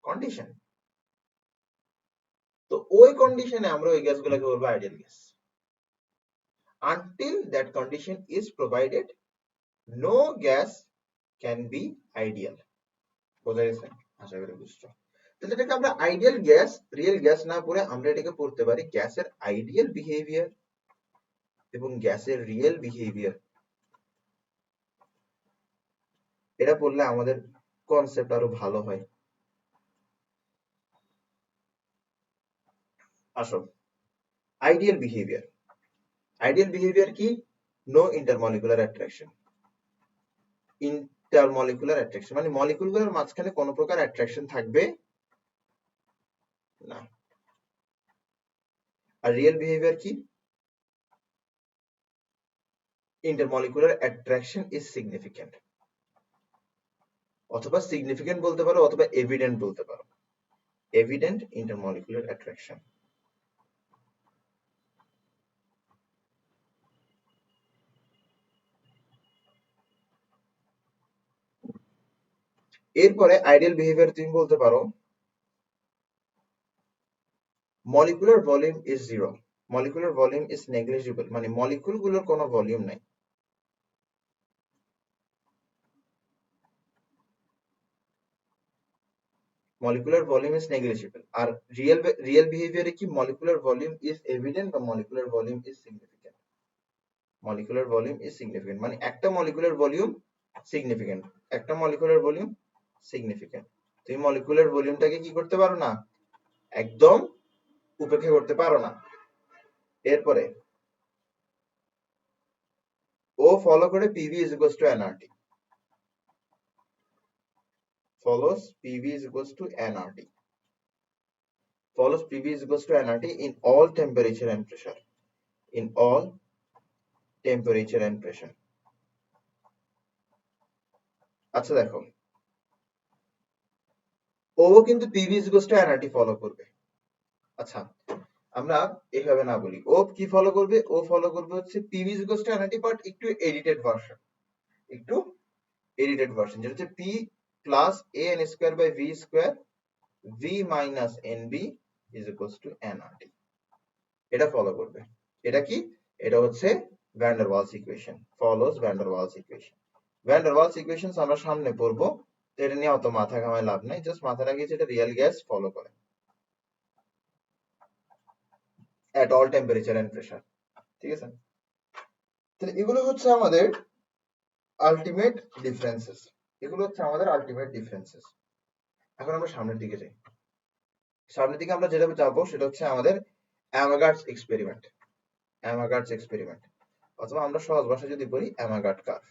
condition. তো ওই কন্ডিশনে আমরা ওই গ্যাসগুলোকে বলবো ideal gas. Until that condition is provided, no gas can be ideal. বোঝা গেছে? আশা করি বুঝছো। তাহলে এটাকে আমরা আইডিয়াল গ্যাস, রিয়েল গ্যাস না পড়ে আমরা এটাকে পড়তে পারি গ্যাসের আইডিয়াল বিহেভিয়ার এবং গ্যাসের রিয়েল বিহেভিয়ার। এটা পড়লে আমাদের কনসেপ্ট আরো ভালো হয়। আসো, আইডিয়াল বিহেভিয়ার। আইডিয়াল বিহেভিয়ার কি? No intermolecular attraction. Intermolecular attraction মানে মলিকুলগুলোর মাঝখানে কোনো প্রকার অ্যাট্রাকশন থাকবে না। আর রিয়েল বিহেভিয়ার কি? ইন্টারমলিকুলার অ্যাট্রাকশন ইজ সিগনিফিক্যান্ট, অথবা সিগনিফিক্যান্ট বলতে পারো অথবা এভিডেন্ট বলতে পারো। Evident intermolecular attraction. এরপরে আইডিয়াল বিহেভিয়ার তুমি বলতে পারো molecular volume is zero, molecular volume is negligible, মানে মলিকুলগুলোর কোনো ভলিউম নাই। Molecular volume is negligible. আর রিয়েল বিহেভিয়ারে কি? মলিকুলার ভলিউম ইজ এভিডেন্ট বা molecular volume is significant. Molecular volume is significant মানে একটা মলিকুলার ভলিউম সিগনিফিক্যান্ট, একটা মলিকুলার ভলিউম সিগনিফিক্যান্ট। তুমি মলিকুলার ভলিউমটাকে কি করতে পারো না, একদম উপেক্ষা করতে পারো না। এরপরে ও ফলো করে PV is equals to nRT, follows PV is equals to nRT, follows PV is equals to nRT in all temperature and pressure, in all temperature and pressure. আচ্ছা দেখো, ও কিন্তু PV is equals to nRT follow করবে। আচ্ছা, আমরা এভাবে না বলি, ও কি ফলো করবে? ও ফলো করবে হচ্ছে PV is equals to nRT but একটু এডিটেড ভার্সন, একটু এডিটেড ভার্সন, যেটা হচ্ছে P plus an square by v square v minus nb is equals to nRT। এটা ফলো করবে। এটা কি? এটা হচ্ছে van der Waals equation, follows van der Waals equation. Van der Waals equation আমরা সামনে পড়বো, তো এটা নিয়ে অত মাথা ঘামায় লাভ নাই, জাস্ট মাথা রাখিয়েছে এটা রিয়েল গ্যাস ফলো করে at all temperature and pressure। ঠিক আছে? তাহলে এগুলো হচ্ছে আমাদের আলটিমেট ডিফারেন্সেস, এগুলো হচ্ছে আমাদের আলটিমেট ডিফারেন্সেস। এখন আমরা সামনের দিকে যাই। সামনের দিকে আমরা যেটা যাবো সেটা হচ্ছে আমাদের অ্যামাগার্টস এক্সপেরিমেন্ট। অ্যামাগার্টস এক্সপেরিমেন্ট, অথবা আমরা সহজ ভাষায় যদি বলি অ্যামাগার্ট কার্ভ।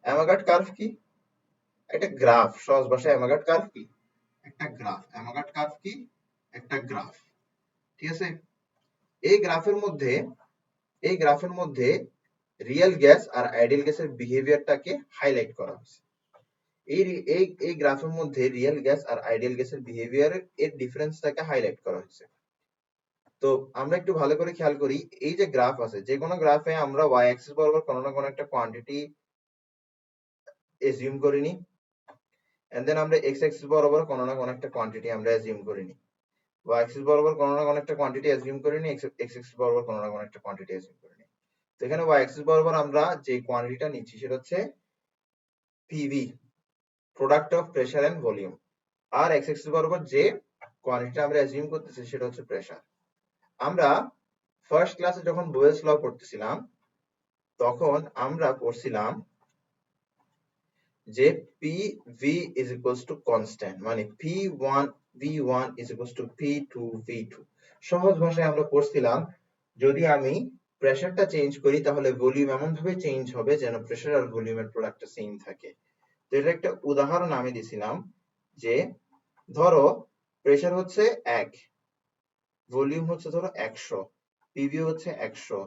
অ্যামাগার্ট কার্ভ কি? একটা গ্রাফ। সহজ ভাষায় অ্যামাগার্ট কার্ভ কি? একটা গ্রাফ। অ্যামাগার্ট কার্ভ কি? একটা গ্রাফ। ঠিক আছে? এই গ্রাফের মধ্যে রিয়েল গ্যাস আর আইডিয়াল গ্যাসের বিহেভিয়ারটাকে হাইলাইট করা হয়েছে। এই গ্রাফের মধ্যে রিয়েল গ্যাস আর আইডিয়াল গ্যাসের বিহেভিয়ারের এর ডিফারেন্সটাকে হাইলাইট করা হয়েছে। তো আমরা একটু ভালো করে খেয়াল করি, এই যে গ্রাফ আছে, যে কোনো গ্রাফে আমরা ওয়াই অ্যাক্সিস বরাবর কোনো না কোনো একটা কোয়ান্টিটি এজিউম করে নিই, এন্ড দেন আমরা এক্স অ্যাক্সিস বরাবর কোনো না কোনো একটা কোয়ান্টিটি আমরা এজিউম করে নিই, ওয়াই অ্যাক্সিস বরাবর কোনো না কোনো একটা কোয়ান্টিটি এজিউম করে নিই, এক্স অ্যাক্সিস বরাবর কোনো না কোনো একটা কোয়ান্টিটি এজিউম করে নিই। তো এখানে ওয়াই অ্যাক্সিস বরাবর আমরা যে কোয়ান্টিটিটা নিচ্ছি সেটা হচ্ছে PV, product of pressure and volume, আর এক্স অ্যাক্সিস বরাবর যে কোয়ান্টিটিটা আমরা এজিউম করতেছি সেটা হচ্ছে প্রেসার। আমরা ফার্স্ট ক্লাসে যখন বোয়েলস ল পড়তেছিলাম তখন আমরা পড়ছিলাম যে PV is equals to constant, মানে P1 V1 is equals to P2 V2। সহজ ভাষায় আমরা পড়ছিলাম যদি আমি প্রেসারটা চেঞ্জ করি তাহলে ভলিউম এমন ভাবে চেঞ্জ হবে যেন প্রেসার আর ভলিউমের প্রোডাক্টটা সেম থাকে। তো এটা একটা উদাহরণ আমি দিছিলাম যে ধরো প্রেসার হচ্ছে 1, ভলিউম হচ্ছে ধরো 100, পিভি হচ্ছে 100,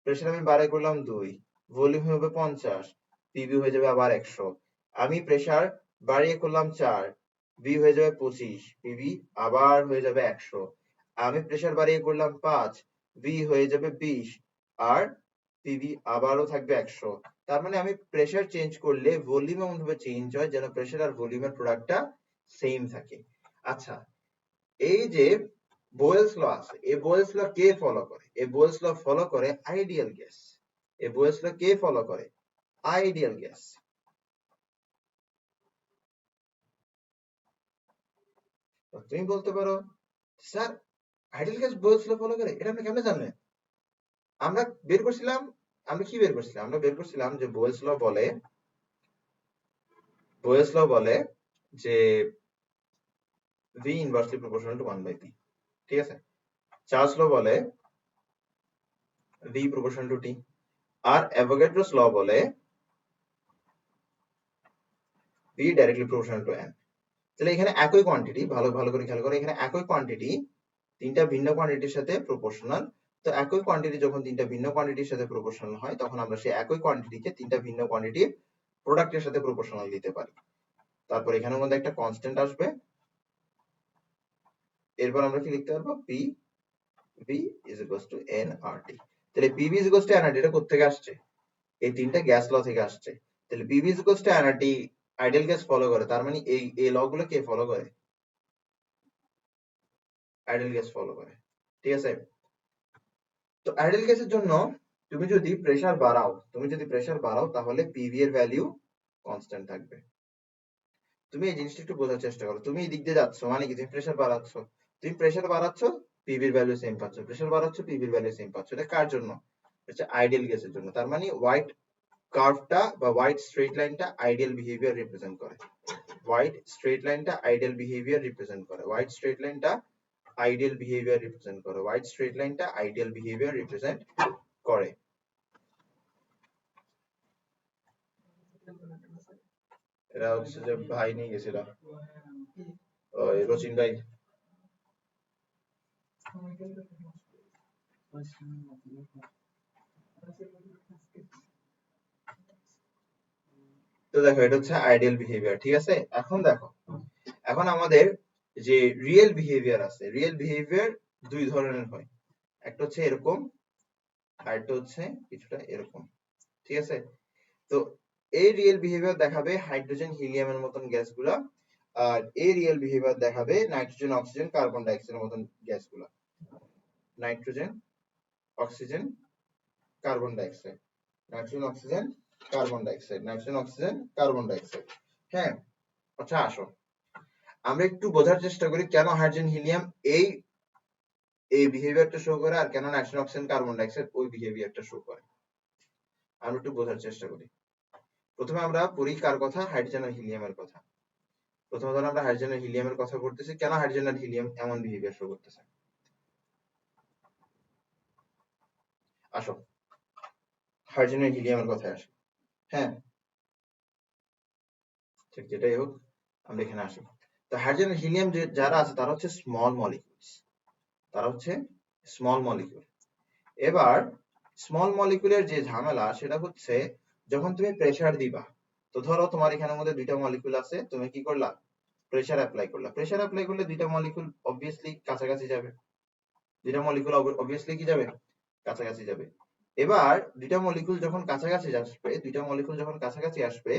প্রেসার আমি বাড়াই করলাম 2, ভলিউম হবে 50, পিভি হয়ে যাবে আবার 100। আমি প্রেসার বাড়িয়ে করলাম 4, ভি হয়ে যাবে 25, পিভি আবার হয়ে যাবে 100। আমি প্রেসার বাড়িয়ে করলাম 5, ভি হয়ে যাবে 20, আর পিভি আবারও থাকবে 100। তার মানে আমি প্রেসার চেঞ্জ করলে ভলিউম এমন ভাবে চেঞ্জ হয় যেন প্রেসার আর ভলিউমের প্রোডাক্টটা সেম থাকে। আচ্ছা, এই যে বোয়েলস ল আছে, এই বোয়েলস ল কে ফলো করে? এই বোয়েলস ল ফলো করে আইডিয়াল গ্যাস। এই বোয়েলস ল কে ফলো করে? Ideal gas. তুমি বলতে পারো sir ideal gas Boyle's law follow করে, এটা আপনি কেমনে জানলেন? আমরা বের করছিলাম, আমরা কি বের করছিলাম? আমরা বের করছিলাম যে বোয়েলস ল বলে যে V inversely proportional to 1/p, ঠিক আছে? চার্লস ল বলে V proportional to T, R Avogadro's ল বলে V directly proportional to N। তাহলে এখানে একই কোয়ান্টিটি, ভালো করে খেয়াল করো, এখানে একই কোয়ান্টিটি তিনটা ভিন্ন কোয়ান্টিটির সাথে প্রপোর্শনাল। তো একই কোয়ান্টিটি যখন তিনটা ভিন্ন কোয়ান্টিটির সাথে প্রপোর্শনাল হয় তখন আমরা সেই একই কোয়ান্টিটিকে তিনটা ভিন্ন কোয়ান্টিটির প্রোডাক্টের সাথে প্রপোর্শনাল দিতে পারি। তারপর এখানের মধ্যে একটা কনস্ট্যান্ট আসবে, এরপর আমরা কি লিখতে পারবো? PV is equals to nRT। তাহলে PV is equals to nRT এটা কোথা থেকে আসছে? এই তিনটা গ্যাস ল থেকে আসছে। তাহলে PV is equals to nRT ideal gas follow করে, তার মানে এই ল গুলো কে ফলো করে? আইডিয়াল গ্যাস ফলো করে, ঠিক আছে? তো আইডিয়াল গ্যাসের জন্য তুমি যদি প্রেসার বাড়াও তাহলে পিভি এর ভ্যালু কনস্ট্যান্ট থাকবে। তুমি এই জিনিসটা একটু বোঝার চেষ্টা করো, তুমি এই দিক দিয়ে যাচ্ছ মানে কি? তুমি প্রেসার বাড়াচ্ছ, পিভির ভ্যালু সেম পাচ্ছ, প্রেসার বাড়াচ্ছ, পিভির ভ্যালু সেম পাচ্ছ। এটা কার জন্য? এটা আইডিয়াল গ্যাসের জন্য। তার মানে হোয়াইট কার্ভটা বা হোয়াইট স্ট্রেট লাইনটা আইডিয়াল বিহেভিয়ার রিপ্রেজেন্ট করে। হোয়াইট স্ট্রেট লাইনটা আইডিয়াল বিহেভিয়ার রিপ্রেজেন্ট করে। হোয়াইট স্ট্রেট লাইনটা আইডিয়াল বিহেভিয়ার রিপ্রেজেন্ট করে। হোয়াইট স্ট্রেট লাইনটা আইডিয়াল বিহেভিয়ার রিপ্রেজেন্ট করে। এরা হচ্ছে যে ভাই নিয়ে গেছিল, ওই রচিন ভাই। তো দেখো এটা হচ্ছে আইডিয়াল বিহেভিয়ার, ঠিক আছে? এখন দেখো, এখন আমাদের যে রিয়েল বিহেভিয়ার আছে, রিয়েল বিহেভিয়ার দুই ধরনের হয়, একটা হচ্ছে এরকম আর একটা হচ্ছে কিছুটা এরকম, ঠিক আছে? তো এই রিয়েল বিহেভিয়ার দেখাবে হাইড্রোজেন হিলিয়ামের মতন গ্যাসগুলা, আর এই রিয়েল বিহেভিয়ার দেখাবে নাইট্রোজেন অক্সিজেন কার্বন ডাইঅক্সাইডের মতন গ্যাসগুলা। Nitrogen oxygen carbon dioxide, nitrogen oxygen carbon dioxide, nitrogen oxygen carbon dioxide. হ্যাঁ, আচ্ছা আসো আমরা একটু বোঝার চেষ্টা করি কেন হাইড্রোজেন হিলিয়াম এই বিহেভিয়ারটা শো করে আর কেন নাইট্রোজেন অক্সিজেন কার্বন ডাইঅক্সাইড ওই বিহেভিয়ারটা শো করে। আমরা একটু বোঝার চেষ্টা করি। প্রথমে আমরা পড়ি কার কথা? হাইড্রোজেন আর হিলিয়ামের কথা। প্রথমে ধরো আমরা হাইড্রোজেন আর হিলিয়ামের কথা পড়তেছি। কেন হাইড্রোজেন আর হিলিয়াম এমন বিহেভিয়ার শো করতেছে? আসো হাইড্রোজেন আর হিলিয়ামের কথায় আসি। হ্যাঁ, ঠিক যেটাই হোক, আমরা এখানে আসি। তো হাইড্রোজেন আর হিলিয়াম যারা আছে তারা হচ্ছে স্মল মলিকিউলস। তারা হচ্ছে স্মল মলিকিউল। এবার স্মল মলিকিউলের যে ঝামেলা সেটা হচ্ছে যখন তুমি প্রেসার দিবা, তো ধরো তোমার এখানের মধ্যে দুইটা মলিকিউল আছে, তুমি কি করলা? প্রেসার অ্যাপ্লাই করলা। প্রেসার অ্যাপ্লাই করলে দুইটা মলিকিউল অবভিয়াসলি কাছাকাছি যাবে। দুইটা মলিকিউল অবভিয়াসলি কি যাবে? কাছাকাছি যাবে। এবার দুইটা মলিকিউল যখন কাছাকাছি আসবে, দুইটা মলিকিউল যখন কাছাকাছি আসবে,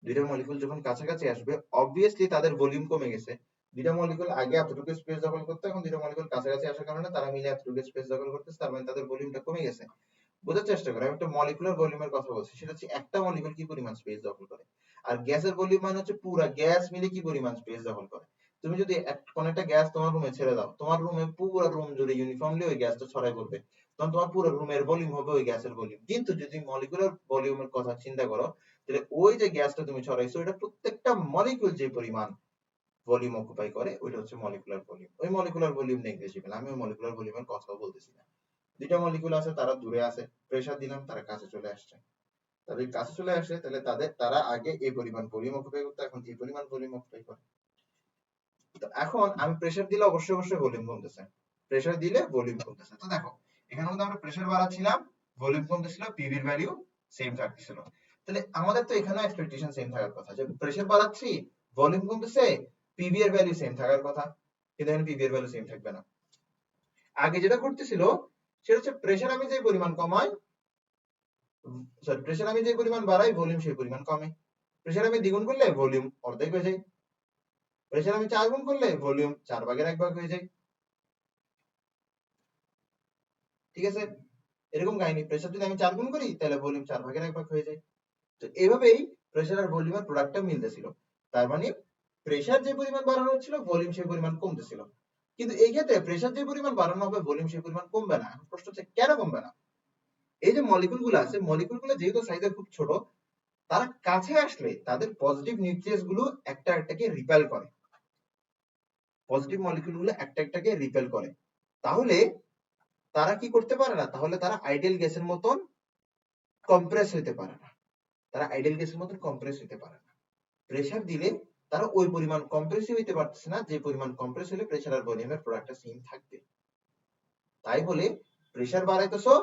দুইটা মলিকিউল যখন কাছাকাছি আসবে, অবভিয়াসলি তাদের ভলিউম কমে গেছে। দুইটা মলিকিউল আগে এতটুকু স্পেস দখল করতে, এখন দুইটা মলিকিউল কাছাকাছি আসার কারণে তারা মিলে এতটুকু স্পেস দখল করতেছে, তার মানে তাদের ভলিউমটা কমে গেছে। বোঝার চেষ্টা করো, আমি একটা মলিকুলার ভলিউমের কথা বলছি, সেটা হচ্ছে একটা মলিকুল কি পরিমাণ স্পেস দখল করে। আর গ্যাসের ভলিউম মানে হচ্ছে পুরা গ্যাস মিলে কি পরিমাণ স্পেস দখল করে। তুমি যদি কোন একটা গ্যাস তোমার রুমে ছেড়ে দাও, তোমার রুমে পুরো রুম জুড়ে ইউনিফর্মলি ওই গ্যাসটা ছড়াই পড়বে, তখন তোমার পুরো রুমের ভলিউম হবে ওই গ্যাসের ভলিউম। কিন্তু যদি মলিকুলার ভলিউমের কথা চিন্তা করো, তাহলে ওই যে গ্যাসটা তুমি ছড়াইছো, এটা প্রত্যেকটা মলিকুল যে পরিমাণ ভলিউম অকুপাই করে, ওইটা হচ্ছে মলিকুলার ভলিউম। ওই মলিকুলার ভলিউম নেগলিজিবল, আমি ওই মলিকুলার ভলিউমের কথাও বলতেছি না। দুইটা মলিকুল আছে, তারা দূরে আছে, প্রেসার দিলাম, তারা কাছে চলে আসছে। তাদের কাছে চলে আসে, তাহলে তারা আগে এই পরিমাণ ভলিউম অকুপাই করতো, এখন এই পরিমাণ ভলিউম অকুপাই করে। তো এখন আমি প্রেসার দিলে অবশ্যই অবশ্যই ভলিউম কমতেছে, প্রেসার দিলে ভলিউম কমতেছে। তো দেখো এখানে মধ্যে আমরা প্রেসার বাড়াচ্ছিলাম, ভলিউম কমতেছিল, পিভির ভ্যালু সেম থাকতেছিল। তাহলে আমাদের তো এখানে এক্সপেকটেশন সেম থাকার কথা, যে প্রেসার বাড়াচ্ছি, ভলিউম কমতেছে, পিভি এর ভ্যালু সেম থাকার কথা। কিন্তু এখানে পিভি এর ভ্যালু সেম থাকবে না। আগে যেটা করতেছিল সেটা হচ্ছে প্রেসার আমি যে পরিমাণ কমাই, সরি প্রেসার আমি যে পরিমাণ বাড়াই, ভলিউম সেই পরিমাণ কমে। প্রেসার আমি দ্বিগুণ করলে ভলিউম অর্ধেক হয়ে যায়, প্রেসার আমি 4 গুণ করলে ভলিউম 4 ভাগের 1 ভাগ হয়ে যায়। ঠিক আছে, এরকম কাহিনী। প্রেসার যদি আমি 4 গুণ করি তাহলে ভলিউম 4 ভাগের 1 ভাগ হয়ে যায়। তো এভাবেই প্রেসার আর ভলিউমের প্রোডাক্টটা মিলতেছিল। তার মানে প্রেসার যে পরিমাণ বাড়ানো হচ্ছিল, ভলিউম সেই পরিমাণ কমতেছিল। কিন্তু এই ক্ষেত্রে প্রেসার যে পরিমাণ বাড়ানো হবে, ভলিউম সেই পরিমাণ কমবে না। প্রশ্ন হচ্ছে কেন কমবে না? এই যে মলিকুলগুলো আছে, মলিকুলগুলো যেহেতু সাইজে খুব ছোট, তারা কাছে আসলে তাদের পজিটিভ নিউক্লিয়াস গুলো একটা একটাকে রিপেল করে, পজিটিভ মলিকিউল গুলো একটা একটাকে রিপেল করে। তাহলে তারা কি করতে পারে না? তাহলে তারা আইডিয়াল গ্যাসের মতন কম্প্রেস হইতে পারে না, তারা আইডিয়াল গ্যাসের মতন কম্প্রেস হইতে পারে না। প্রেসার দিলে তারা ওই পরিমাণ কম্প্রেস হইতে পারতেছে না, যে পরিমাণ কম্প্রেস হলে প্রেসার আর ভলিউমের প্রোডাক্টটা সেম থাকবে। তাই বলে প্রেসার বাড়াইতেছো,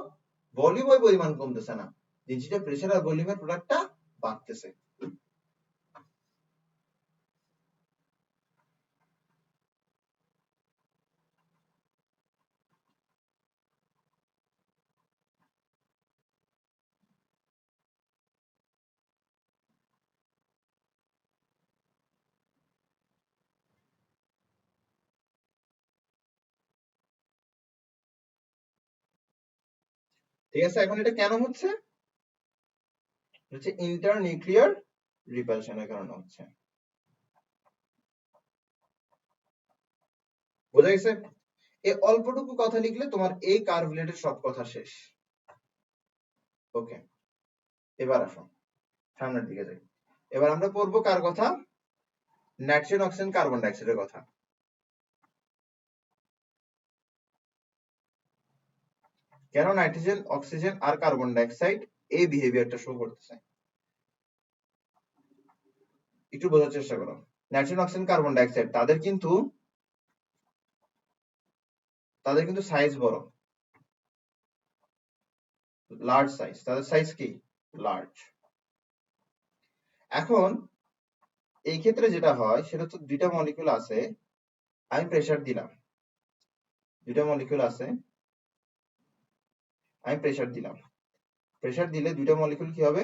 ভলিউম ওই পরিমাণ কমতেছে না, জিনিসটা প্রেসার আর ভলিউমের প্রোডাক্টটা বাড়তেছে। ঠিক আছে, এখন এটা কেন হচ্ছে? হচ্ছে ইন্টারনিউক্লিয়ার রিপালশনের কারণে হচ্ছে। বোঝা গেছে? এই অল্পটুকু কথা লিখলে তোমার এই কার্ভ রিলেটেড সব কথা শেষ। ওকে, এবার আসো সামনের দিকে যাই। এবার আমরা পড়বো কার কথা? নাইট্রোজেন, অক্সিজেন, কার্বন ডাইঅক্সাইডের কথা। কেন নাইট্রোজেন, অক্সিজেন আর কার্বন ডাইঅক্সাইড এই বিহেভিয়ারটা শো করতেছে, একটু বোঝার চেষ্টা করো। নাইট্রোজেন, অক্সিজেন, কার্বন ডাইঅক্সাইড তাদের কিন্তু সাইজ বড়, লার্জ সাইজ, তাদের সাইজ কি? লার্জ। এখন এই ক্ষেত্রে যেটা হয় সেটা হচ্ছে দুইটা মলিকিউল আছে, আমি প্রেসার দিলাম, দুইটা মলিকিউল আছে, আমি প্রেসার দিলাম, প্রেসার দিলে দুইটা মলিকিউল কি হবে?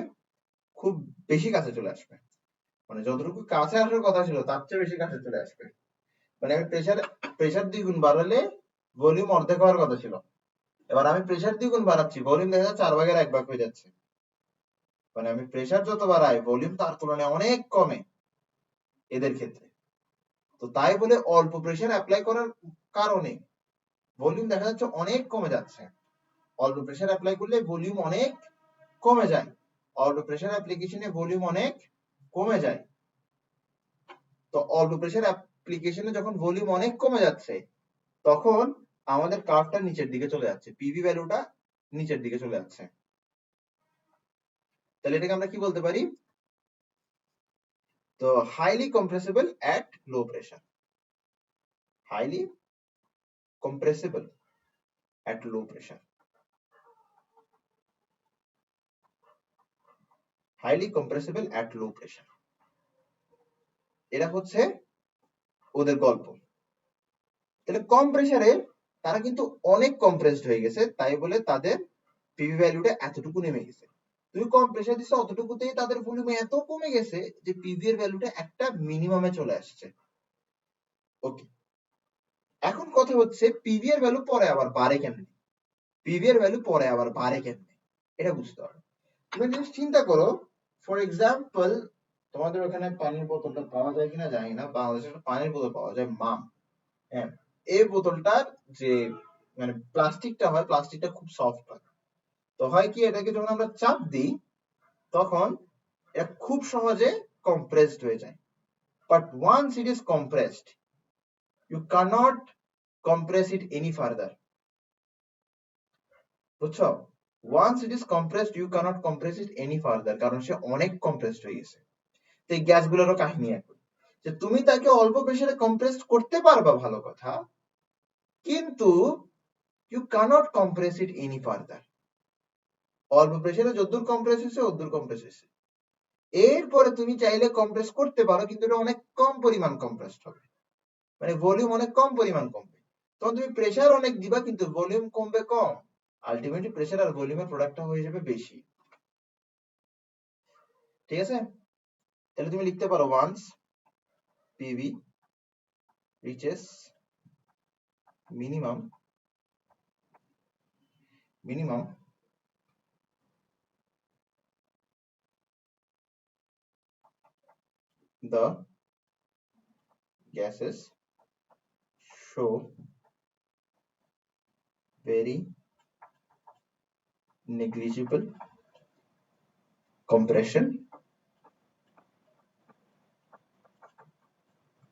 খুব বেশি কাছে চলে আসবে, মানে যতটুকু কাছে আসার কথা ছিল তার চেয়ে বেশি কাছে চলে আসবে। মানে আমি প্রেসার 2 গুণ বাড়ালে ভলিউম অর্ধেক হওয়ার কথা ছিল, এবার আমি প্রেসার 2 গুণ বাড়াচ্ছি, ভলিউম দেখা যাচ্ছে 4 ভাগের 1 ভাগ হয়ে যাচ্ছে। মানে আমি প্রেসার যত বাড়াই, ভলিউম তার তুলনায় অনেক কমে এদের ক্ষেত্রে। তো তাই বলে অল্প প্রেসার অ্যাপ্লাই করার কারণে ভলিউম দেখা যাচ্ছে অনেক কমে যাচ্ছে। অল্প প্রেসার অ্যাপ্লাই করলে ভলিউম অনেক কমে যায়, অল্প প্রেসার অ্যাপ্লিকেশনে ভলিউম অনেক কমে যায়। তো অল্প প্রেসার অ্যাপ্লিকেশনে যখন ভলিউম অনেক কমে যাচ্ছে তখন আমাদের কার্ভটা নিচের দিকে চলে যাচ্ছে, পিভি ভ্যালুটা নিচের দিকে চলে যাচ্ছে। তাহলে এটাকে আমরা কি বলতে পারি? তো হাইলি কম্প্রেসিবল এট লো প্রেসার, হাইলি কম্প্রেসিবল এট লো প্রেসার, হাইলি কম্প্রেসিবল এট লো প্রেসার, এটা হচ্ছে ওদের গল্প। তাহলে কম প্রেসারে তারা কিন্তু অনেক কম্প্রেসড হয়ে গেছে, তাই বলে তাদের পিভি ভ্যালুটা এতটুকু নেমে গেছে। তুমি কম প্রেসার দিছো অতটুকুতেই তাদের ভলিউম এত কমে গেছে যে পিভি এর ভ্যালুটা একটা মিনিমামে চলে আসছে। ওকে, এখন কথা হচ্ছে পিভি এর ভ্যালু পরে আবার বাড়ে কেমনে? পিভি এর ভ্যালু পরে আবার বাড়ে কেমনে এটা বুঝতে হবে। তুমি যদি চিন্তা করো, ফর এক্সাম্পল তোমাদের ওখানে পানির বোতলটা পাওয়া যায় কিনা জানি না, বাংলাদেশে একটা পানির বোতল পাওয়া যায় মাম। হ্যাঁ, এই বোতলটার যে মানে প্লাস্টিকটা হয়, প্লাস্টিকটা খুব সফট হয়। তো হয় কি, এটাকে যখন আমরা চাপ দিই তখন এটা খুব সহজে কম্প্রেসড হয়ে যায়। But once it is compressed, you cannot compress it any further. বুঝছো? Once it is compressed you cannot compress it any further, কারণ সে অনেক কম্প্রেসড হয়ে গেছে। তো এই গ্যাসগুলোরও কাহিনী একই, যে তুমি তাকে অল্প প্রেসারে কম্প্রেস করতে পারবা, ভালো কথা, কিন্তু you cannot compress it any further. অল্প প্রেসারে যতদূর কম্প্রেস হয়েছে ততদূর কম্প্রেস হয়েছে, এরপরে তুমি চাইলে কম্প্রেস করতে পারো, কিন্তু এটা অনেক কম পরিমাণ কম্প্রেসড হবে, মানে ভলিউম অনেক কম পরিমাণ কমবে। তখন তুমি প্রেসার অনেক দিবা কিন্তু ভলিউম কমবে কম, আলটিমেটলি প্রেসার আর ভলিউমের প্রোডাক্টটা হয়ে যাবে বেশি। ঠিক আছে? তাহলে তুমি লিখতে পারো once PV reaches minimum the gases show very negligible compression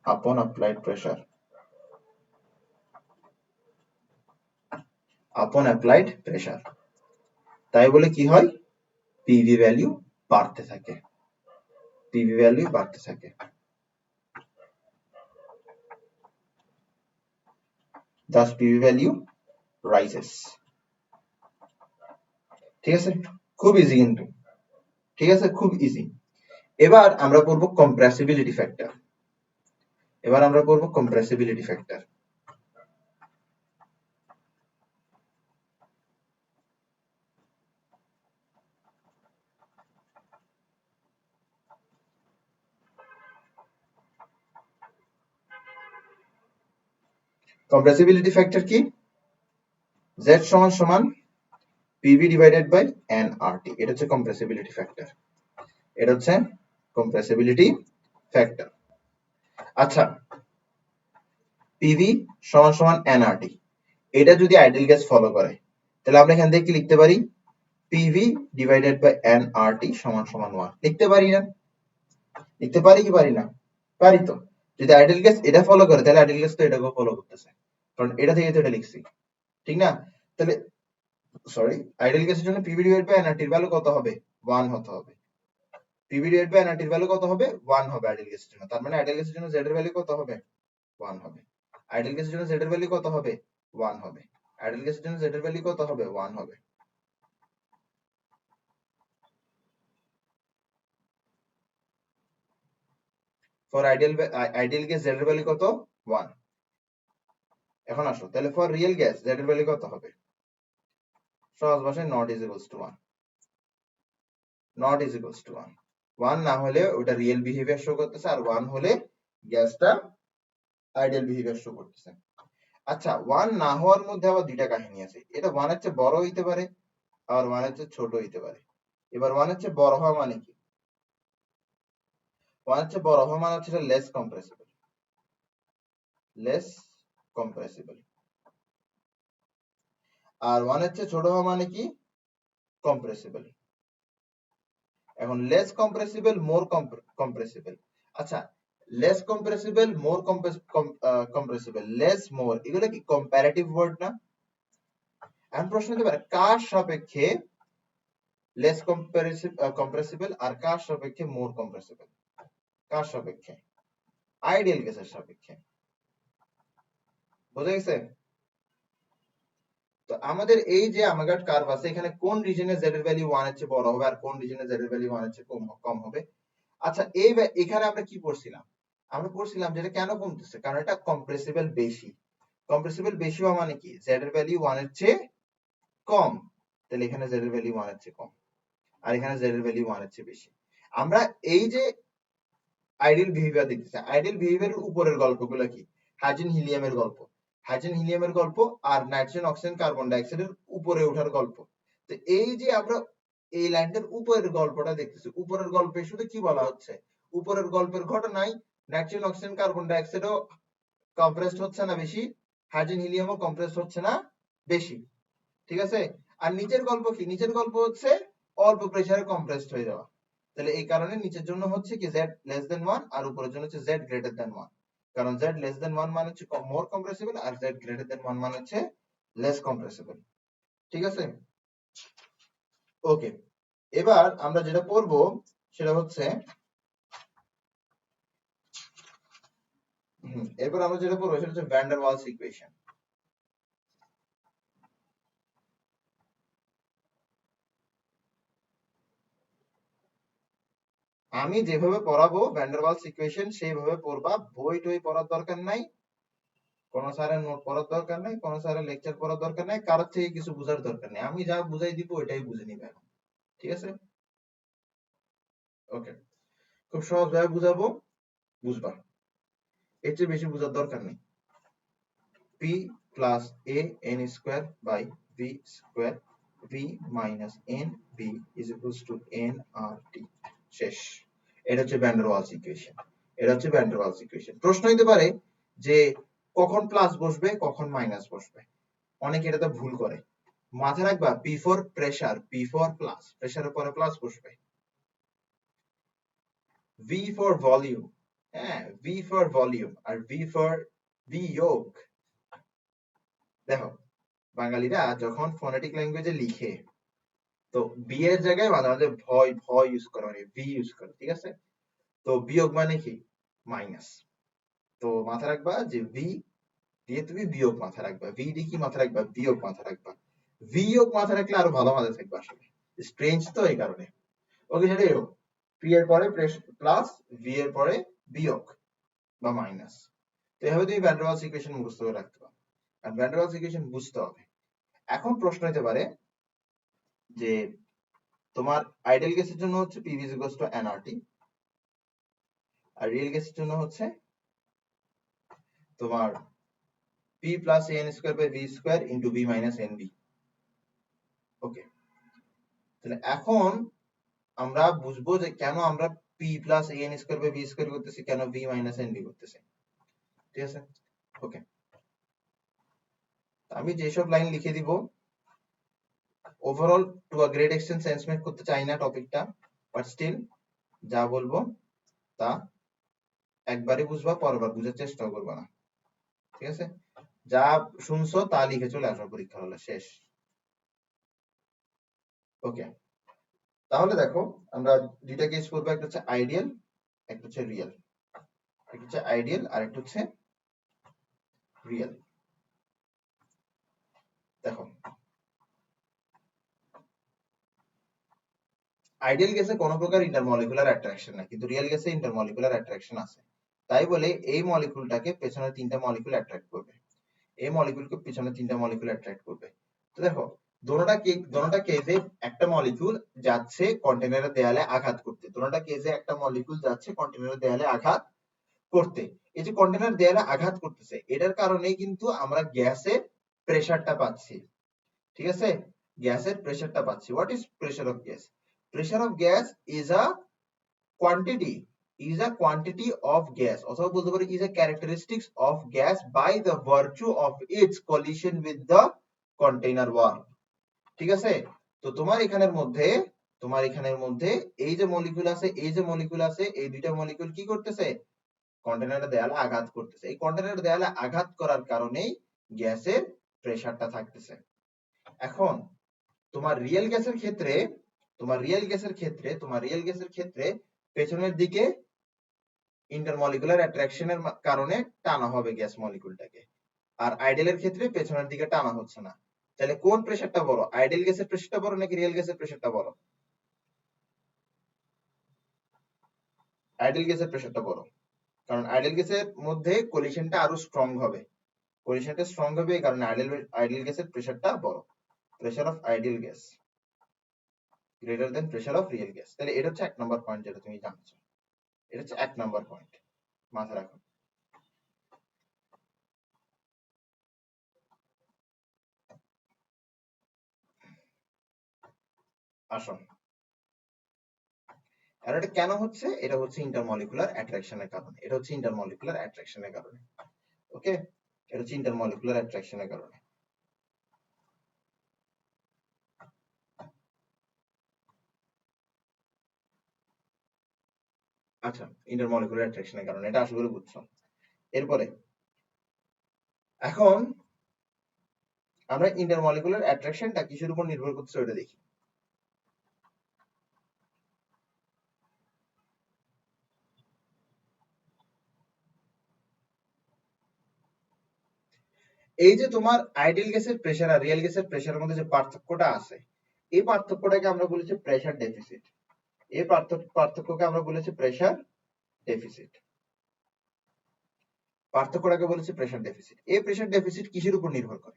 upon applied pressure, তাই বলে কি হয়, পিভি ভ্যালু বাড়তে থাকে, পিভি ভ্যালু বাড়তে থাকে। thus PV value rises। ঠিক আছে, খুব ইজি কিন্তু, ঠিক আছে, খুব ইজি। এবার আমরা করব কম্প্রেসিবিলিটি ফ্যাক্টর। কম্প্রেসিবিলিটি ফ্যাক্টর কি? Z সমান সমান PV ডিভাইডেড বাই nRT, এটা হচ্ছে কম্প্রেসিবিলিটি ফ্যাক্টর, এটা হচ্ছে কম্প্রেসিবিলিটি ফ্যাক্টর। আচ্ছা, PV সমান সমান nRT, এটা যদি আইডিয়াল গ্যাস ফলো করে তাহলে আমরা এখান থেকে কি লিখতে পারি? PV ডিভাইডেড বাই nRT সমান সমান 1 লিখতে পারি না? লিখতে পারি কি পারি না? পারি তো। যদি আইডিয়াল গ্যাস এটা ফলো করে তাহলে আইডিয়াল গ্যাস তো এটাকেও ফলো করতেছে, কারণ এটা থেকে তো এটা লিখছি, ঠিক না? তাহলে সরি, আইডিয়াল গ্যাসের জন্য পিভি ডিভাইড বাই এনআরটি এর ভ্যালু কত হবে? 1 হতে হবে। পিভি ডিভাইড বাই এনআরটি এর ভ্যালু কত হবে? 1 হবে আইডিয়াল গ্যাসের জন্য। তার মানে আইডিয়াল গ্যাসের জন্য জেড এর ভ্যালু কত হবে? 1 হবে। আইডিয়াল গ্যাসের জন্য জেড এর ভ্যালু কত হবে? 1 হবে। আইডিয়াল গ্যাসের জন্য জেড এর ভ্যালু কত হবে? 1 হবে। ফর আইডিয়াল গ্যাস জেড এর ভ্যালু কত? 1। এখন আসো, তাহলে ফর রিয়েল গ্যাস জেড এর ভ্যালু কত হবে? সহজ ভাষায় not is equals two 1, not is equals two 1। 1 না হলে ওটা রিয়েল বিহেভিয়ার শো করতেছে, আর 1 হলে গ্যাসটা আইডিয়াল বিহেভিয়ার শো করতেছে। আচ্ছা, 1 না হওয়ার মধ্যে আবার দুইটা কাহিনী আছে, এটা 1 এর চেয়ে বড় হইতে পারে আর 1 এর চেয়ে ছোট হইতে পারে। এবার 1 এর চেয়ে বড় হওয়া মানে কি? 1 এর চেয়ে বড় হওয়া মানে হচ্ছে লেস কম্প্রেসিবল, লেস কম্প্রেসিবল। আর 1 এর চেয়ে ছোট হওয়া মানে কি? কম্প্রেসিবল। এখন লেস কম্প্রেসিবল মোর কম্প্রেসিবল। আচ্ছা, লেস কম্প্রেসিবল মোর কম্প্রেসিবল, লেস মোর, এগুলো কি কম্পারেটিভ ওয়ার্ড না? এখন প্রশ্ন হতে পারে কার সাপেক্ষে লেস কম্প্রেসিবল আর কার সাপেক্ষে মোর কম্প্রেসিবল? কার সাপেক্ষে? আইডিয়াল গ্যাসের সাপেক্ষে। বোঝা গেছে? তো আমাদের এই যে আমাগাট কার্ভ আছে, এখানে কোন রিজনে জেড এর ভ্যালু 1 এর চেয়ে বড় হবে আর কোন রিজনে জেড এর ভ্যালু 1 এর চেয়ে কম হবে? আচ্ছা, এখানে আমরা কি পড়ছিলাম? আমরা পড়ছিলাম যে এটা কেন কমতেছে, কারণ এটা কম্প্রেসিবল বেশি। কম্প্রেসিবল বেশি হওয়া মানে কি? জেড এর ভ্যালু 1 এর চেয়ে কম, তাহলে এখানে জেড এর ভ্যালু 1 এর চেয়ে কম, আর এখানে জেড এর ভ্যালু 1 এর চেয়ে বেশি। আমরা এই যে আইডিয়াল বিহেভিয়ার দেখতেছি, আইডিয়াল বিহেভিয়ারের উপরের গল্পগুলো কি? হাইড্রোজেন হিলিয়ামের গল্প, হাইড্রোজেন হিলিয়ামের গল্প আর নাইট্রোজেন অক্সিজেন কার্বন ডাইঅক্সাইডের উপরে ওঠার গল্প। তো এই যে আমরা এই লাইনটার উপরের গল্পটা দেখতেছি, উপরের গল্পে শুধু কি বলা হচ্ছে? উপরের গল্পের ঘটনায় নাইট্রোজেন অক্সিজেন কার্বন ডাইঅক্সাইডও কম্প্রেসড হচ্ছে না বেশি, হাইড্রোজেন হিলিয়ামও কম্প্রেসড হচ্ছে না বেশি, ঠিক আছে? আর নিচের গল্প কি? নিচের গল্প হচ্ছে অল্প প্রেসারে কম্প্রেসড হয়ে যাওয়া। তাহলে এই কারণে নিচের জন্য হচ্ছে কি z লেস দেন 1 আর উপরের জন্য হচ্ছে z গ্রেটার দেন 1, কারণ z লেস দেন 1 মানে হচ্ছে মোর কম্প্রেসিবল আর z গ্রেটার দেন 1 মানে হচ্ছে লেস কম্প্রেসিবল। ঠিক আছে? ওকে, এবার আমরা যেটা পড়ব সেটা হচ্ছে এরপর আমরা যেটা পড়বো সেটা হচ্ছে ভ্যান ডার ওয়ালস ইকুয়েশন। আমি যেভাবে পড়াবো ভ্যান ডার ওয়ালস ইকুয়েশন সেইভাবে পড়বা, বই টই পড়ার দরকার নাই, কোন স্যারের নোট পড়ার দরকার নাই, কোন স্যারের লেকচার পড়ার দরকার নাই, কারোর থেকে কিছু বোঝার দরকার নেই। আমি যা বুঝাই দিব ওইটাই বুঝে নিবে এখন। ঠিক আছে? ওকে, খুব সহজ ভাবে বুঝাবো, বুঝবা, এর চেয়ে বেশি বুঝার দরকার নেই। p plus a n square by v square v minus n v is equals to n r t। শেষ। এটা হচ্ছে ভ্যান ডার ওয়ালস ইকুয়েশন। এটা হচ্ছে ভ্যান ডার ওয়ালস ইকুয়েশন। প্রশ্ন হতে পারে যে কখন প্লাস বসবে কখন মাইনাস বসবে, অনেকে এটাতে ভুল করে। মাথায় রাখবা p for pressure, p for plus, প্রেসারের পরে প্লাস বসবে। v ফর ভলিউম, হ্যাঁ v ফর ভলিউম আর v ফর বিয়োগ। দেখো বাঙালিরা যখন ফোনেটিক ল্যাঙ্গুয়েজে লিখে তো বি এর জায়গায় মাঝে মাঝে ভয় ভয় ইউজ করে, মানে ভি ইউজ করে, ঠিক আছে? তো বিয়োগ মানে কি? মাইনাস। তো মাথা রাখবা যে ভি দিয়ে তুমি বিয়োগ মাথা রাখবা, ভি দিয়ে কি মাথা রাখবা? বিয়োগ মাথা রাখবা। বিয়োগ মাথা রাখলে আরো ভালো মাথা থাকবে, আসলে স্ট্রেঞ্জ তো এই কারণে। ওকে, সেটাই হোক, পি এর পরে প্লাস, ভি এর পরে বিয়োগ বা মাইনাস। তো এভাবে তুমি ভ্যান ডার ওয়ালস ইকুয়েশন মুখস্থ করে রাখতে পারো, আর ভ্যান ডার ওয়ালস ইকুয়েশন বুঝতে হবে। এখন প্রশ্ন হতে পারে যে তোমার আইডিয়াল গ্যাসের জন্য হচ্ছে PV ইকুয়ালস টু nRT, আর রিয়েল গ্যাসের জন্য হচ্ছে তোমার P plus an square by v square into v minus nv। Okay, তাহলে এখন আমরা বুঝবো যে কেন আমরা P plus an square by v square করতেছি, কেন v মাইনাস nv করতেছি। ঠিক আছে? ওকে, আমি যেসব লাইন লিখে দিব overall to a great extent sense make করতে চাই না টপিকটা, বাট স্টিল যা বলবো তা একবারই বুঝবা, পরবার বুঝার চেষ্টা করবা না। ঠিক আছে? যা শুনছো তা লিখে চলে আসো পরীক্ষা হলে, শেষ। ওকে, তাহলে দেখো আমরা দুইটা কেস করবো, একটা হচ্ছে আইডিয়াল, একটা হচ্ছে রিয়েল। একটা হচ্ছে আইডিয়াল আর একটা হচ্ছে রিয়েল। দেখো আইডিয়াল গ্যাসে কোনো প্রকার ইন্টারমলিকুলার অ্যাট্রাকশন নাই, কিন্তু রিয়েল গ্যাসে ইন্টারমলিকুলার অ্যাট্রাকশন আছে। তাই বলে এই মলিকুলটাকে পেছনে তিনটা মলিকুল অ্যাট্রাক্ট করবে, এই মলিকুলকে পিছনে তিনটা মলিকুল অ্যাট্রাক্ট করবে। তো দেখো দোনোটা কেসে একটা মলিকুল যাচ্ছে কন্টেনারের দেয়ালে আঘাত করতে, দোনোটা কেসে একটা মলিকুল যাচ্ছে কন্টেনারের দেয়ালে আঘাত করতে। এই যে কন্টেনার দেয়ালে আঘাত করতেছে, এটার কারণেই কিন্তু আমরা গ্যাসের প্রেসারটা পাচ্ছি। ঠিক আছে? গ্যাসের প্রেসারটা পাচ্ছি। What is pressure of gas? Pressure of gas is a quantity of gas, অথবা বলতে পারি is a characteristics of gas by the virtue of its collision with the container wall। ঠিক আছে? তো তোমার এখানের মধ্যে তোমার এখানের মধ্যে এই যে মলিকুল আছে, এই যে মলিকুল আছে, এই দুইটা মলিকুল কি করতেছে? কন্টেনারের দেয়ালে আঘাত করতেছে। এই কন্টেনারের দেয়ালে আঘাত করার কারণেই গ্যাসের প্রেসারটা থাকতেছে। এখন তোমার রিয়েল গ্যাসের ক্ষেত্রে, তোমার রিয়েল গ্যাসের ক্ষেত্রে পেছনের দিকে ইন্টারমলিকুলার অ্যাট্রাকশনের কারণে টানা হবে গ্যাস মলিকুলটাকে, আর আইডেলের ক্ষেত্রে পেছনের দিকে টানা হচ্ছে না। তাহলে কোন প্রেসারটা বড়? আইডেল গ্যাসের প্রেসারটা বড় নাকি রিয়েল গ্যাসের প্রেসারটা বড়? আইডেল গ্যাসের প্রেসারটা বড়, কারণ আইডেল গ্যাসের মধ্যে কোলিশনটা আরো স্ট্রং হবে। কোলিশনটা স্ট্রং হবে এই কারণে আইডেল গ্যাসের প্রেসারটা বড়। Pressure of ideal gas greater than pressure of real gas. তাহলে এটা হচ্ছে 1 নম্বর পয়েন্ট যেটা তুমি জানছো। এটা হচ্ছে 1 নম্বর পয়েন্ট, মাথায় রাখো। আসো, আর এটা কেন হচ্ছে? এটা হচ্ছে ইন্টারমলিকুলার অ্যাট্রাকশনের কারণে। এটা হচ্ছে ইন্টারমলিকুলার অ্যাট্রাকশনের কারণে। ওকে, এটা হচ্ছে ইন্টারমলিকুলার অ্যাট্রাকশনের কারণে। আচ্ছা, ইন্টারমলিকুলার অ্যাট্রাকশনের কারণে, এটা আসলে বুঝছো। এরপরে এখন আমরা ইন্টারমলিকুলার অ্যাট্রাকশনটা কিসের উপর নির্ভর করছে ওটা দেখি। এই যে তোমার আইডিয়াল গ্যাসের প্রেসার আর রিয়েল গ্যাসের প্রেসারের মধ্যে যে পার্থক্যটা আছে, এই পার্থক্যটাকে আমরা বলেছি প্রেসার ডেফিসিট। এই পার্থক্যকে আমরা বলেছি প্রেসার ডেফিসিট। পার্থক্যটাকে বলেছি প্রেসার ডেফিসিট। এই প্রেসার ডেফিসিট কিসের উপর নির্ভর করে?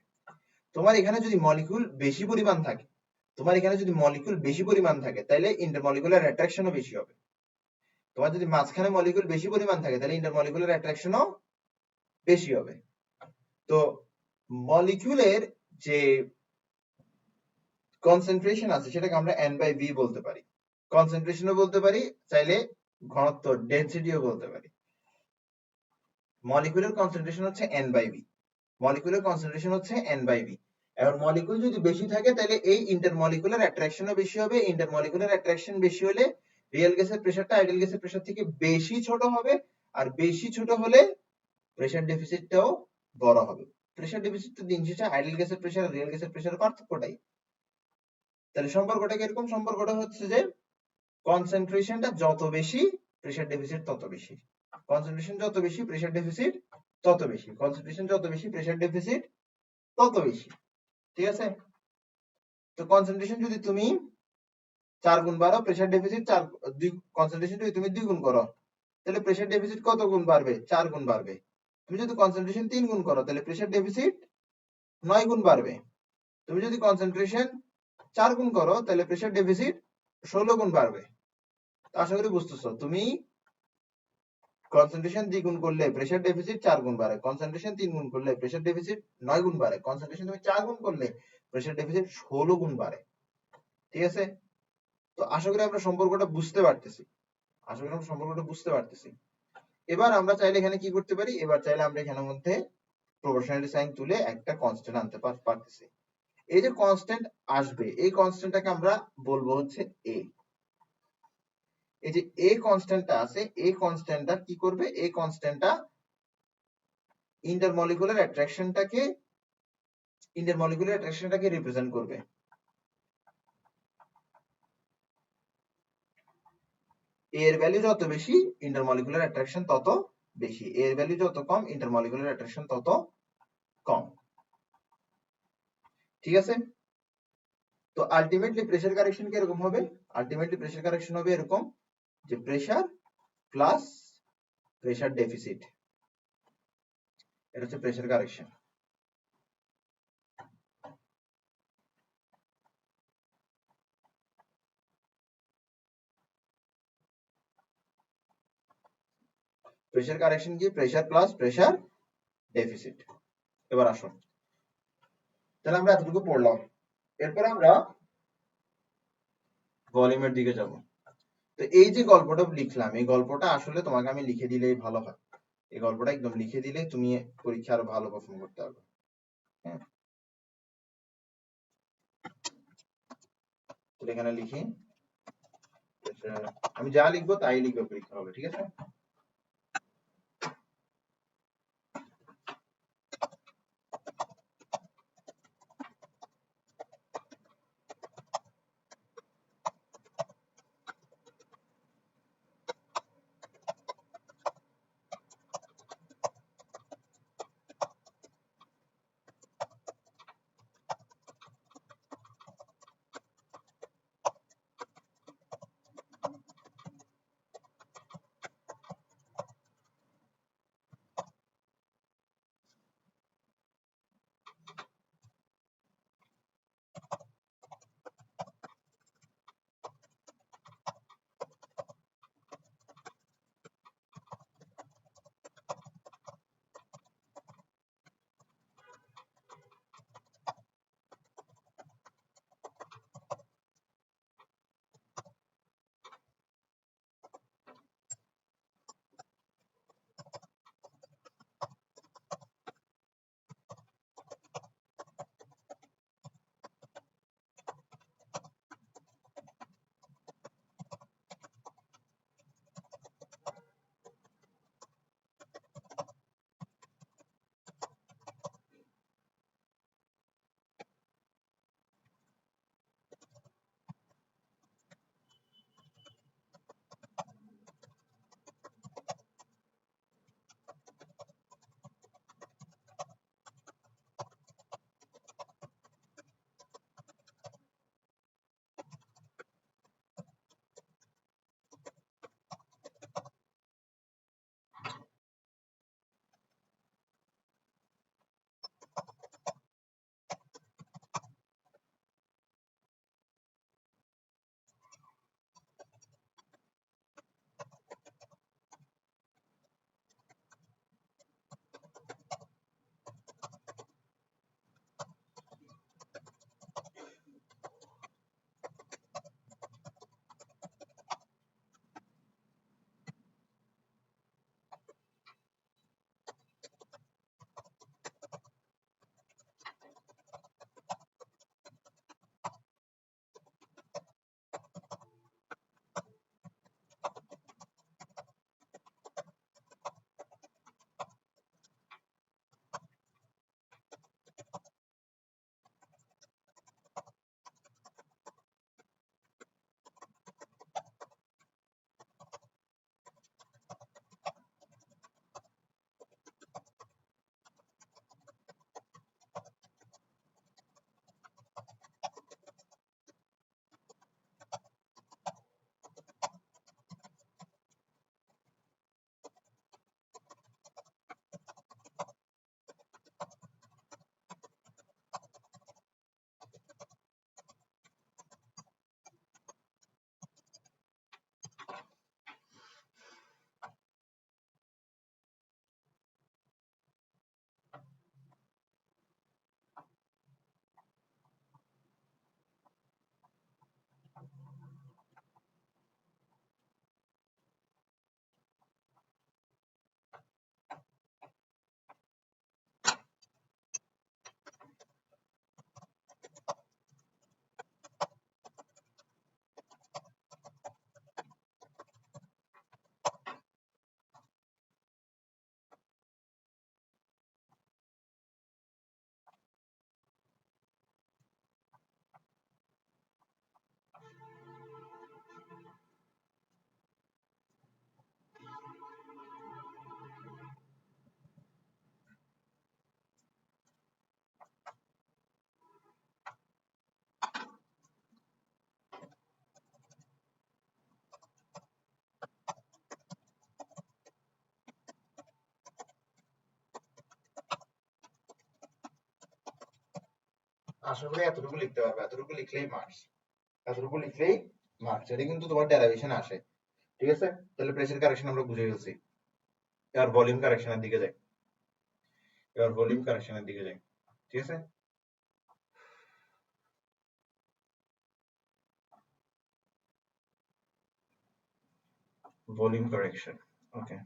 তোমার এখানে যদি মলিকুল বেশি পরিমাণ থাকে, তাহলে ইন্টারমলিকুলার অ্যাট্রাকশনও বেশি হবে। তোমার যদি মাঝখানে মলিকুল বেশি পরিমাণ থাকে, তাহলে ইন্টারমলিকুলার অ্যাট্রাকশনও বেশি হবে। তো মলিকুলের যে কনসেন্ট্রেশন আছে সেটাকে আমরা n/v বলতে পারি। কনসেন্ট্রেশনও বলতে পারি, চাইলে ঘনত্ব ডেনসিটিও বলতে পারি। মলিকুলের কনসেন্ট্রেশন হচ্ছে n/v। মলিকুলের কনসেন্ট্রেশন হচ্ছে n/v। এখন মলিকুল যদি বেশি থাকে তাহলে এই ইন্টারমলিকুলার অ্যাট্রাকশনও বেশি হবে। ইন্টারমলিকুলার অ্যাট্রাকশন বেশি হলে রিয়েল গ্যাসের প্রেসারটা আইডিয়াল গ্যাসের প্রেসার থেকে বেশি ছোট হবে, আর বেশি ছোট হলে প্রেসার ডেফিসিটটাও বড় হবে। প্রেসার ডেফিসিট তো দিন শেষে আইডিয়াল গ্যাসের প্রেসার আর রিয়েল গ্যাসের প্রেসারের পার্থক্যটাই। তাহলে সম্পর্কটা কিরকম? সম্পর্কটা হচ্ছে যে কনসেন্ট্রেশনটা যত বেশি প্রেসার ডেফিসিট তত বেশি। কনসেন্ট্রেশন যত বেশি প্রেসার ডেফিসিট তত বেশি। কনসেন্ট্রেশন যত বেশি প্রেসার ডেফিসিট তত বেশি। ঠিক আছে? তো কনসেন্ট্রেশন যদি তুমি 4 গুণ বাড়াও, প্রেসার ডেফিসিট 4, কনসেন্ট্রেশন যদি তুমি 2 গুণ করো, তাহলে প্রেসার ডেফিসিট কত গুণ বাড়বে? 4 গুণ বাড়বে। তুমি যদি কনসেন্ট্রেশন 3 গুণ করো, তাহলে প্রেসার ডেফিসিট 9 গুণ বাড়বে। তুমি যদি কনসেন্ট্রেশন 4 গুণ করো, তাহলে প্রেসার ডেফিসিট 16 গুণ বাড়বে। আশা করি বুঝতেছো। তুমি কনসেন্ট্রেশন 2 গুণ করলে প্রেসার ডেফিসিট 4 গুণ বাড়ে, কনসেন্ট্রেশন 3 গুণ করলে প্রেসার ডেফিসিট 9 গুণ বাড়ে, কনসেন্ট্রেশন তুমি 4 গুণ করলে প্রেসার ডেফিসিট 16 গুণ বাড়ে। ঠিক আছে? তো আশা করি আমরা সম্পর্কটা বুঝতে পারতেছি। এবার আমরা চাইলে এখানে কি করতে পারি? এবার চাইলে আমরা এখানের মধ্যে প্রপোর্শনালিটি সাইন তুলে একটা কনস্ট্যান্ট আনতে পারতেছি। এই যে কনস্ট্যান্ট আসবে, এই কনস্ট্যান্টটাকে আমরা বলবো হচ্ছে এ। এই যে এ কনস্ট্যান্টটা আছে, এই কনস্ট্যান্টটা কি করবে? এই কনস্ট্যান্টটা ইন্টারমলিকুলার অ্যাট্রাকশনটাকে রিপ্রেজেন্ট করবে। এর ভ্যালু যত বেশি ইন্টারমলিকুলার অ্যাট্রাকশন তত বেশি, এর ভ্যালু যত কম ইন্টারমলিকুলার অ্যাট্রাকশন তত কম। ঠিক আছে? তো আলটিমেটলি প্রেসার কারেকশন কি এরকম হবে? আলটিমেটলি প্রেসার কারেকশন হবে এরকম যে প্রেসার প্লাস প্রেসার ডেফিসিট, এটা হচ্ছে প্রেসার কারেকশন। প্রেসার কারেকশন কি? Pressure plus pressure deficit. এবার আসো, তাহলে আমরা এতটুকু পড়লাম। এরপর আমরা ভলিউমের দিকে যাব। তো এই যে গল্পটা লিখলাম, এই গল্পটা আসলে তোমাকে আমি লিখে দিলেই ভালো হয়। এই গল্পটা একদম লিখে দিলে তুমি পরীক্ষা আরো ভালো পারফর্ম করতে পারবে। হ্যাঁ, এখানে লিখি আমি যা লিখবো তাই লিখবো পরীক্ষা হবে, ঠিক আছে? আশা করি এতটুকু লিখতে পারবে, এতটুকু লিখলেই মার্কস, এতটুকু লিখলেই মার্কস। এটা কিন্তু তোমার ডেরিভেশন আসে, ঠিক আছে? তাহলে প্রেসার কারেকশন আমরা বুঝে গেছি। এবার ভলিউম কারেকশনের দিকে যাই, এবার ভলিউম কারেকশনের দিকে যাই, ঠিক আছে? ভলিউম কারেকশন, ওকে।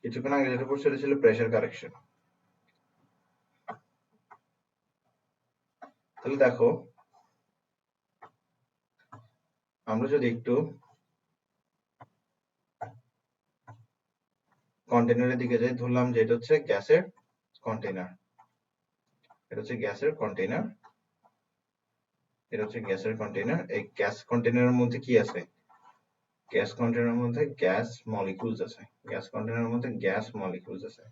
কিছুক্ষণ আগে যেটা পড়ছে এটা ছিল প্রেসার কারেকশন। তাহলে দেখো আমরা যদি একটু কন্টেনারের দিকে যাই, ধরলাম যে এটা হচ্ছে গ্যাসের কন্টেনার, এটা হচ্ছে গ্যাসের কন্টেনার, এটা হচ্ছে গ্যাসের কন্টেনার। এই গ্যাস কন্টেনারের মধ্যে কি আছে? গ্যাস কন্টেনারের মধ্যে গ্যাস মলিকিউলস আছে, গ্যাস কন্টেনারের মধ্যে গ্যাস মলিকিউলস আছে,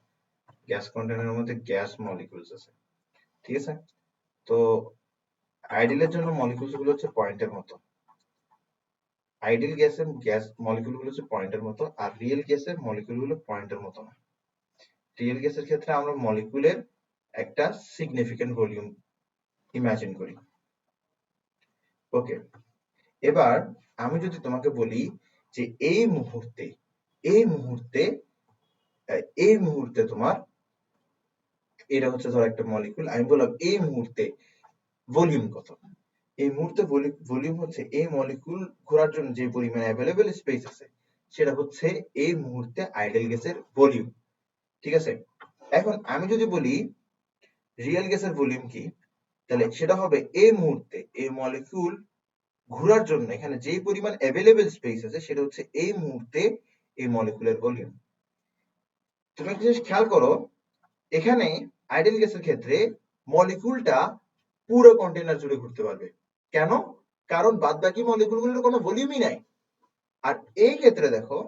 গ্যাস কন্টেনারের মধ্যে গ্যাস মলিকিউলস আছে। ঠিক আছে? তো আইডিয়ালের জন্য মলিকিউলস গুলো হচ্ছে পয়েন্টের মতো, আইডিয়াল গ্যাসের গ্যাস মলিকিউল গুলো হচ্ছে পয়েন্টের মতো, আর রিয়েল গ্যাসের মলিকিউল গুলো পয়েন্টের মতো না। রিয়েল গ্যাসের ক্ষেত্রে আমরা মলিকিউলের একটা সিগনিফিকেন্ট ভলিউম ইমাজিন করি। ওকে, এবার আমি যদি তোমাকে বলি যে এই মুহূর্তে এই মুহূর্তে এই মুহূর্তে তোমার এটা হচ্ছে ধর একটা মলিকিউল, আমি বললাম এই মুহূর্তে ভলিউম কত? এই মুহূর্তে ভলিউম হচ্ছে এই মলিকিউল ঘোরার জন্য যে পরিমাণ অ্যাভেলেবল স্পেস আছে সেটা হচ্ছে এই মুহূর্তে আইডিয়াল গ্যাসের ভলিউম। ঠিক আছে? এখন আমি যদি বলি রিয়েল গ্যাসের ভলিউম কি, তাহলে সেটা হবে এই মুহূর্তে এই মলিকিউল ঘোরার জন্য এখানে যে পরিমাণ অ্যাভেলেবল স্পেস আছে সেটা হচ্ছে এই মুহূর্তে এই মলিকিউলের ভলিউম। তুমি একটা জিনিস খেয়াল করো, এখানে আইডিয়াল গ্যাসের ক্ষেত্রে মলিকিউলটা পুরো কন্টেনার জুড়ে ঘুরতে পারবে। কেন? কারণ বাদবাকি মলিকিউলগুলোর কোনো ভলিউমই নাই। আর এই ক্ষেত্রে দেখো,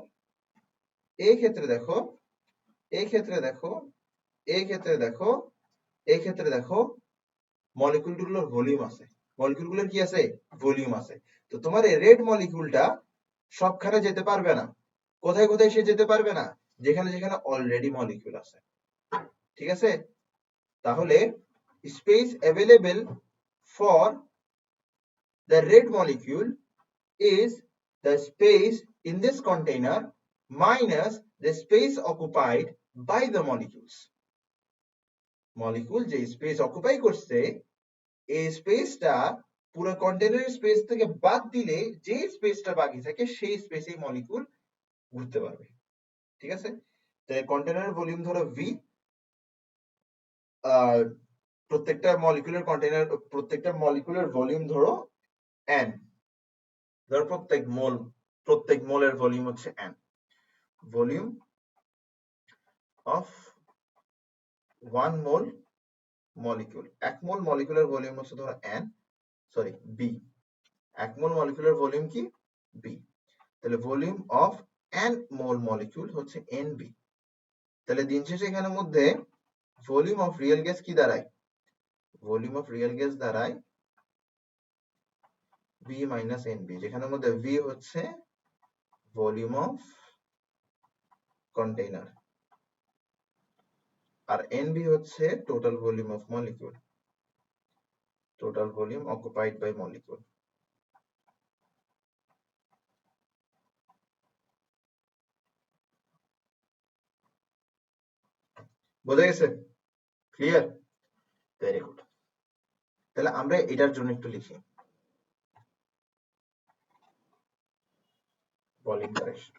এই ক্ষেত্রে দেখো, এই ক্ষেত্রে দেখো, এই ক্ষেত্রে দেখো, এই ক্ষেত্রে দেখো মলিকিউলগুলোর ভলিউম আছে, মলিকিউলগুলোর কি আছে? ভলিউম আছে। তো তোমার এই রেড মলিকিউলটা সবখানে যেতে পারবে না। কোথায় কোথায় সে যেতে পারবে না? যেখানে যেখানে অলরেডি মলিকিউল আছে। ঠিক আছে? তাহলে space available for the red molecule is the space in this container minus the space occupied by the molecules. Molecule যে স্পেস অকুপাই করছে এই স্পেসটা পুরো কন্টেনারের স্পেস থেকে বাদ দিলে যে স্পেসটা বাকি থাকে সেই স্পেসেই মলিকিউল ঘুরতে পারবে। ঠিক আছে? তাই কন্টেনারের ভলিউম ধরো ভি, আর প্রত্যেকটা মলিকিউলের কন্টেনার প্রত্যেকটা মলিকিউলের ভলিউম ধরো এন, ধরো প্রত্যেক মোলের ভলিউম হচ্ছে N, volume of 1 mole molecule, 1 mole মলিকিউলের ভলিউম হচ্ছে ধরো এন, সরি বি, 1 মোল মলিকিউলের ভলিউম কি? বি। তাহলে volume of N mole molecule হচ্ছে এন বি। তাহলে দিন শেষে এখানের মধ্যে ভলিউম অফ রিয়েল গ্যাস কি দাঁড়ায়? ভলিউম অফ রিয়েল গ্যাস দাঁড়ায় বি মাইনাস এন বি, যেখানের মধ্যে ভি হচ্ছে ভলিউম অফ কন্টেইনার আর এন বি হচ্ছে total volume of molecule, total volume occupied by molecule. বোঝা গেছে? ক্লিয়ার? Very good. তাহলে আমরা এটার জন্য একটু লিখি ভলিউম কারেকশন।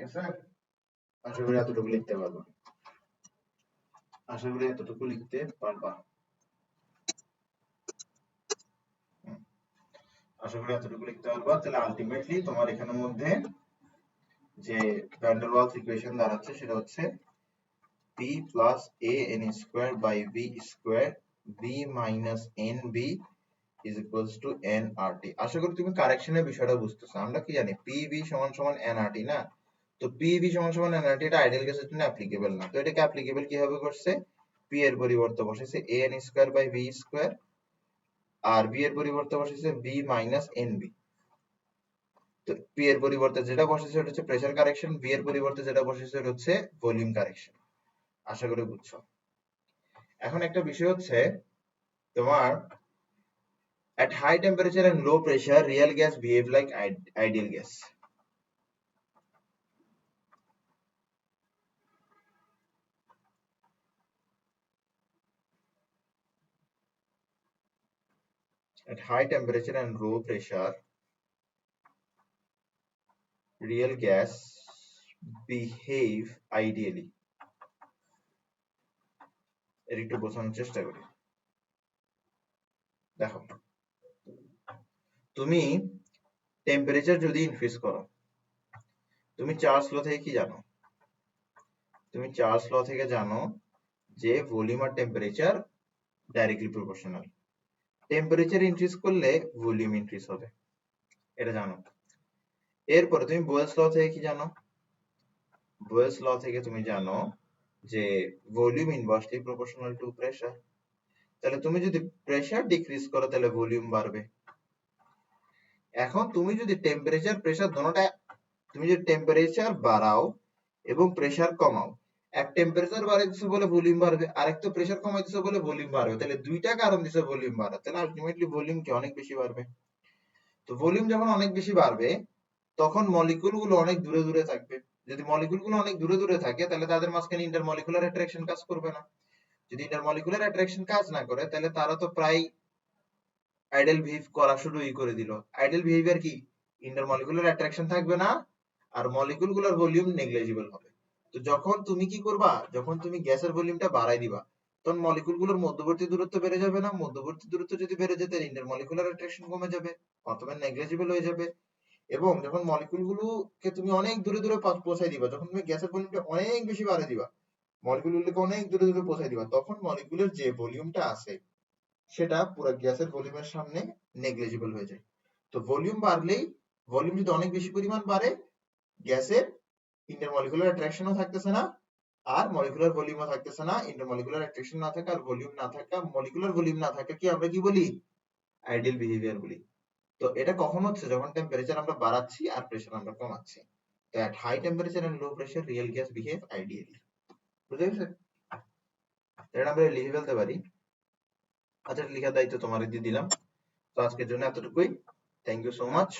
আছে, আশা করি এতটুকু লিখতে পারবা, আশা করি এতটুকু লিখতে পারবা, আশা করি এতটুকু লিখতে পারবা। তাহলে আলটিমেটলি তোমার এখানের মধ্যে যে ভ্যান ডার ওয়ালস ইকুয়েশন দাঁড়াচ্ছে সেটা হচ্ছে p plus a n square by v square v minus n b is equals to n rt। আশা করি তুমি কারেকশনের বিষয়টা বুঝতেছো। আমরা কি জানি p v সমান সমান n rt না, তো p v সমান সমান n rt এটা আইডিয়াল কেসের জন্য অ্যাপ্লিকেবল না, তো এটাকে অ্যাপ্লিকেবল কিভাবে করছে, p এর পরিবর্তে বসেছে a n square by v square R v এর পরিবর্তে বসেছে v minus n b। তো p এর পরিবর্তে যেটা বসেছে ওটা হচ্ছে প্রেসার কারেকশন, v এর পরিবর্তে যেটা বসেছে ওটা হচ্ছে ভলিউম কারেকশন। আশা করি বুঝছো। এখন একটা বিষয় হচ্ছে তোমার at high temperature and low pressure real gas behave like ideal gas। at high temperature and low pressure real gas behave ideally। এর একটু বোঝানোর চেষ্টা করি। দেখো তুমি টেম্পারেচার যদি ইনক্রিজ করো, তুমি চার্লস ল থেকে কি জানো, তুমি চার্লস ল থেকে জানো যে ভলিউম আর temperature directly proportional. Temperature increase করলে ভলিউম ইনক্রিজ হবে, এটা জানো। এরপরে তুমি বোয়েলস ল থেকে কি জানো, বোয়েলস ল থেকে তুমি জানো যে volume inversely proportional to pressure. তাহলে তুমি যদি প্রেসার ডিক্রিজ করো তাহলে ভলিউম বাড়বে। এখন তুমি যদি টেম্পারেচার প্রেসার দুটোটা, তুমি যদি টেম্পারেচার বাড়াও এবং প্রেসার কমাও, এক টেম্পারেচার বাড়াইতেছো বলে ভলিউম বাড়বে, আরেক তো প্রেসার কমাইতেছো বলে ভলিউম বাড়বে, তাহলে দুইটা কারণ দিছে ভলিউম বাড়া, তাহলে আলটিমেটলি ভলিউম কি অনেক বেশি বাড়বে। তো ভলিউম যখন অনেক বেশি বাড়বে তখন মলিকুল গুলো অনেক দূরে দূরে থাকবে। যদি মলিকুল গুলো অনেক দূরে দূরে থাকে তাহলে তাদের মাঝখানে ইন্টারমলিকুলার অ্যাট্রাকশন কাজ করবে না। যদি ইন্টারমলিকুলার অ্যাট্রাকশন কাজ না করে তাহলে তারা তো প্রায় আইডেল বিহেভ করা শুরুই করে দিল। আইডেল বিহেভিয়ার কি, ইন্টারমলিকুলার অ্যাট্রাকশন থাকবে না আর মলিকুল গুলোর ভলিউম নেগলিজিবল হবে। তো যখন তুমি কি করবা, যখন তুমি গ্যাসের ভলিউমটা বাড়াই দিবা তখন মলিকুল গুলোর মধ্যবর্তী দূরত্ব বেড়ে যাবে না, মধ্যবর্তী দূরত্ব যদি বেড়ে যায় তাহলে ইন্টারমলিকুলার অ্যাট্রাকশন কমে যাবে অথবা নেগলিজিবল হয়ে যাবে। এবং যখন মলিকুল গুলোকে তুমি অনেক দূরে দূরে পৌঁছাই দিবা, যখন তুমি গ্যাসের ভলিউমটা অনেক বেশি বাড়াই দিবা, মলিকুল গুলোকে অনেক দূরে দূরে পৌঁছাই দিবা, তখন মলিকুলের যে ভলিউমটা আছে সেটা পুরো গ্যাসের ভলিউমের সামনে নেগলিজিবল হয়ে যায়। তো ভলিউম বাড়লেই, ভলিউম যদি অনেক বেশি পরিমাণ বাড়ে গ্যাসের ইন্টারমলিকুলার অ্যাট্রাকশনও থাকতেছে না আর মলিকুলার ভলিউমও থাকতেছে না। ইন্টারমলিকুলার অ্যাট্রাকশন না থাকা আর ভলিউম না থাকা, মলিকুলার ভলিউম না থাকা কি আমরা কি বলি, আইডিয়াল বিহেভিয়ার বলি। তো এটা কখন হচ্ছে, যখন টেম্পারেচার আমরা বাড়াচ্ছি আর প্রেসার আমরা কমাচ্ছি। তো at high temperature and low pressure real gas behave ideally। বুঝতে গেছে? এটা আমরা লিখে ফেলতে পারি। আচ্ছা, লেখার দায়িত্ব তোমার দিয়ে দিলাম। তো আজকের জন্য এতটুকুই। Thank you so much.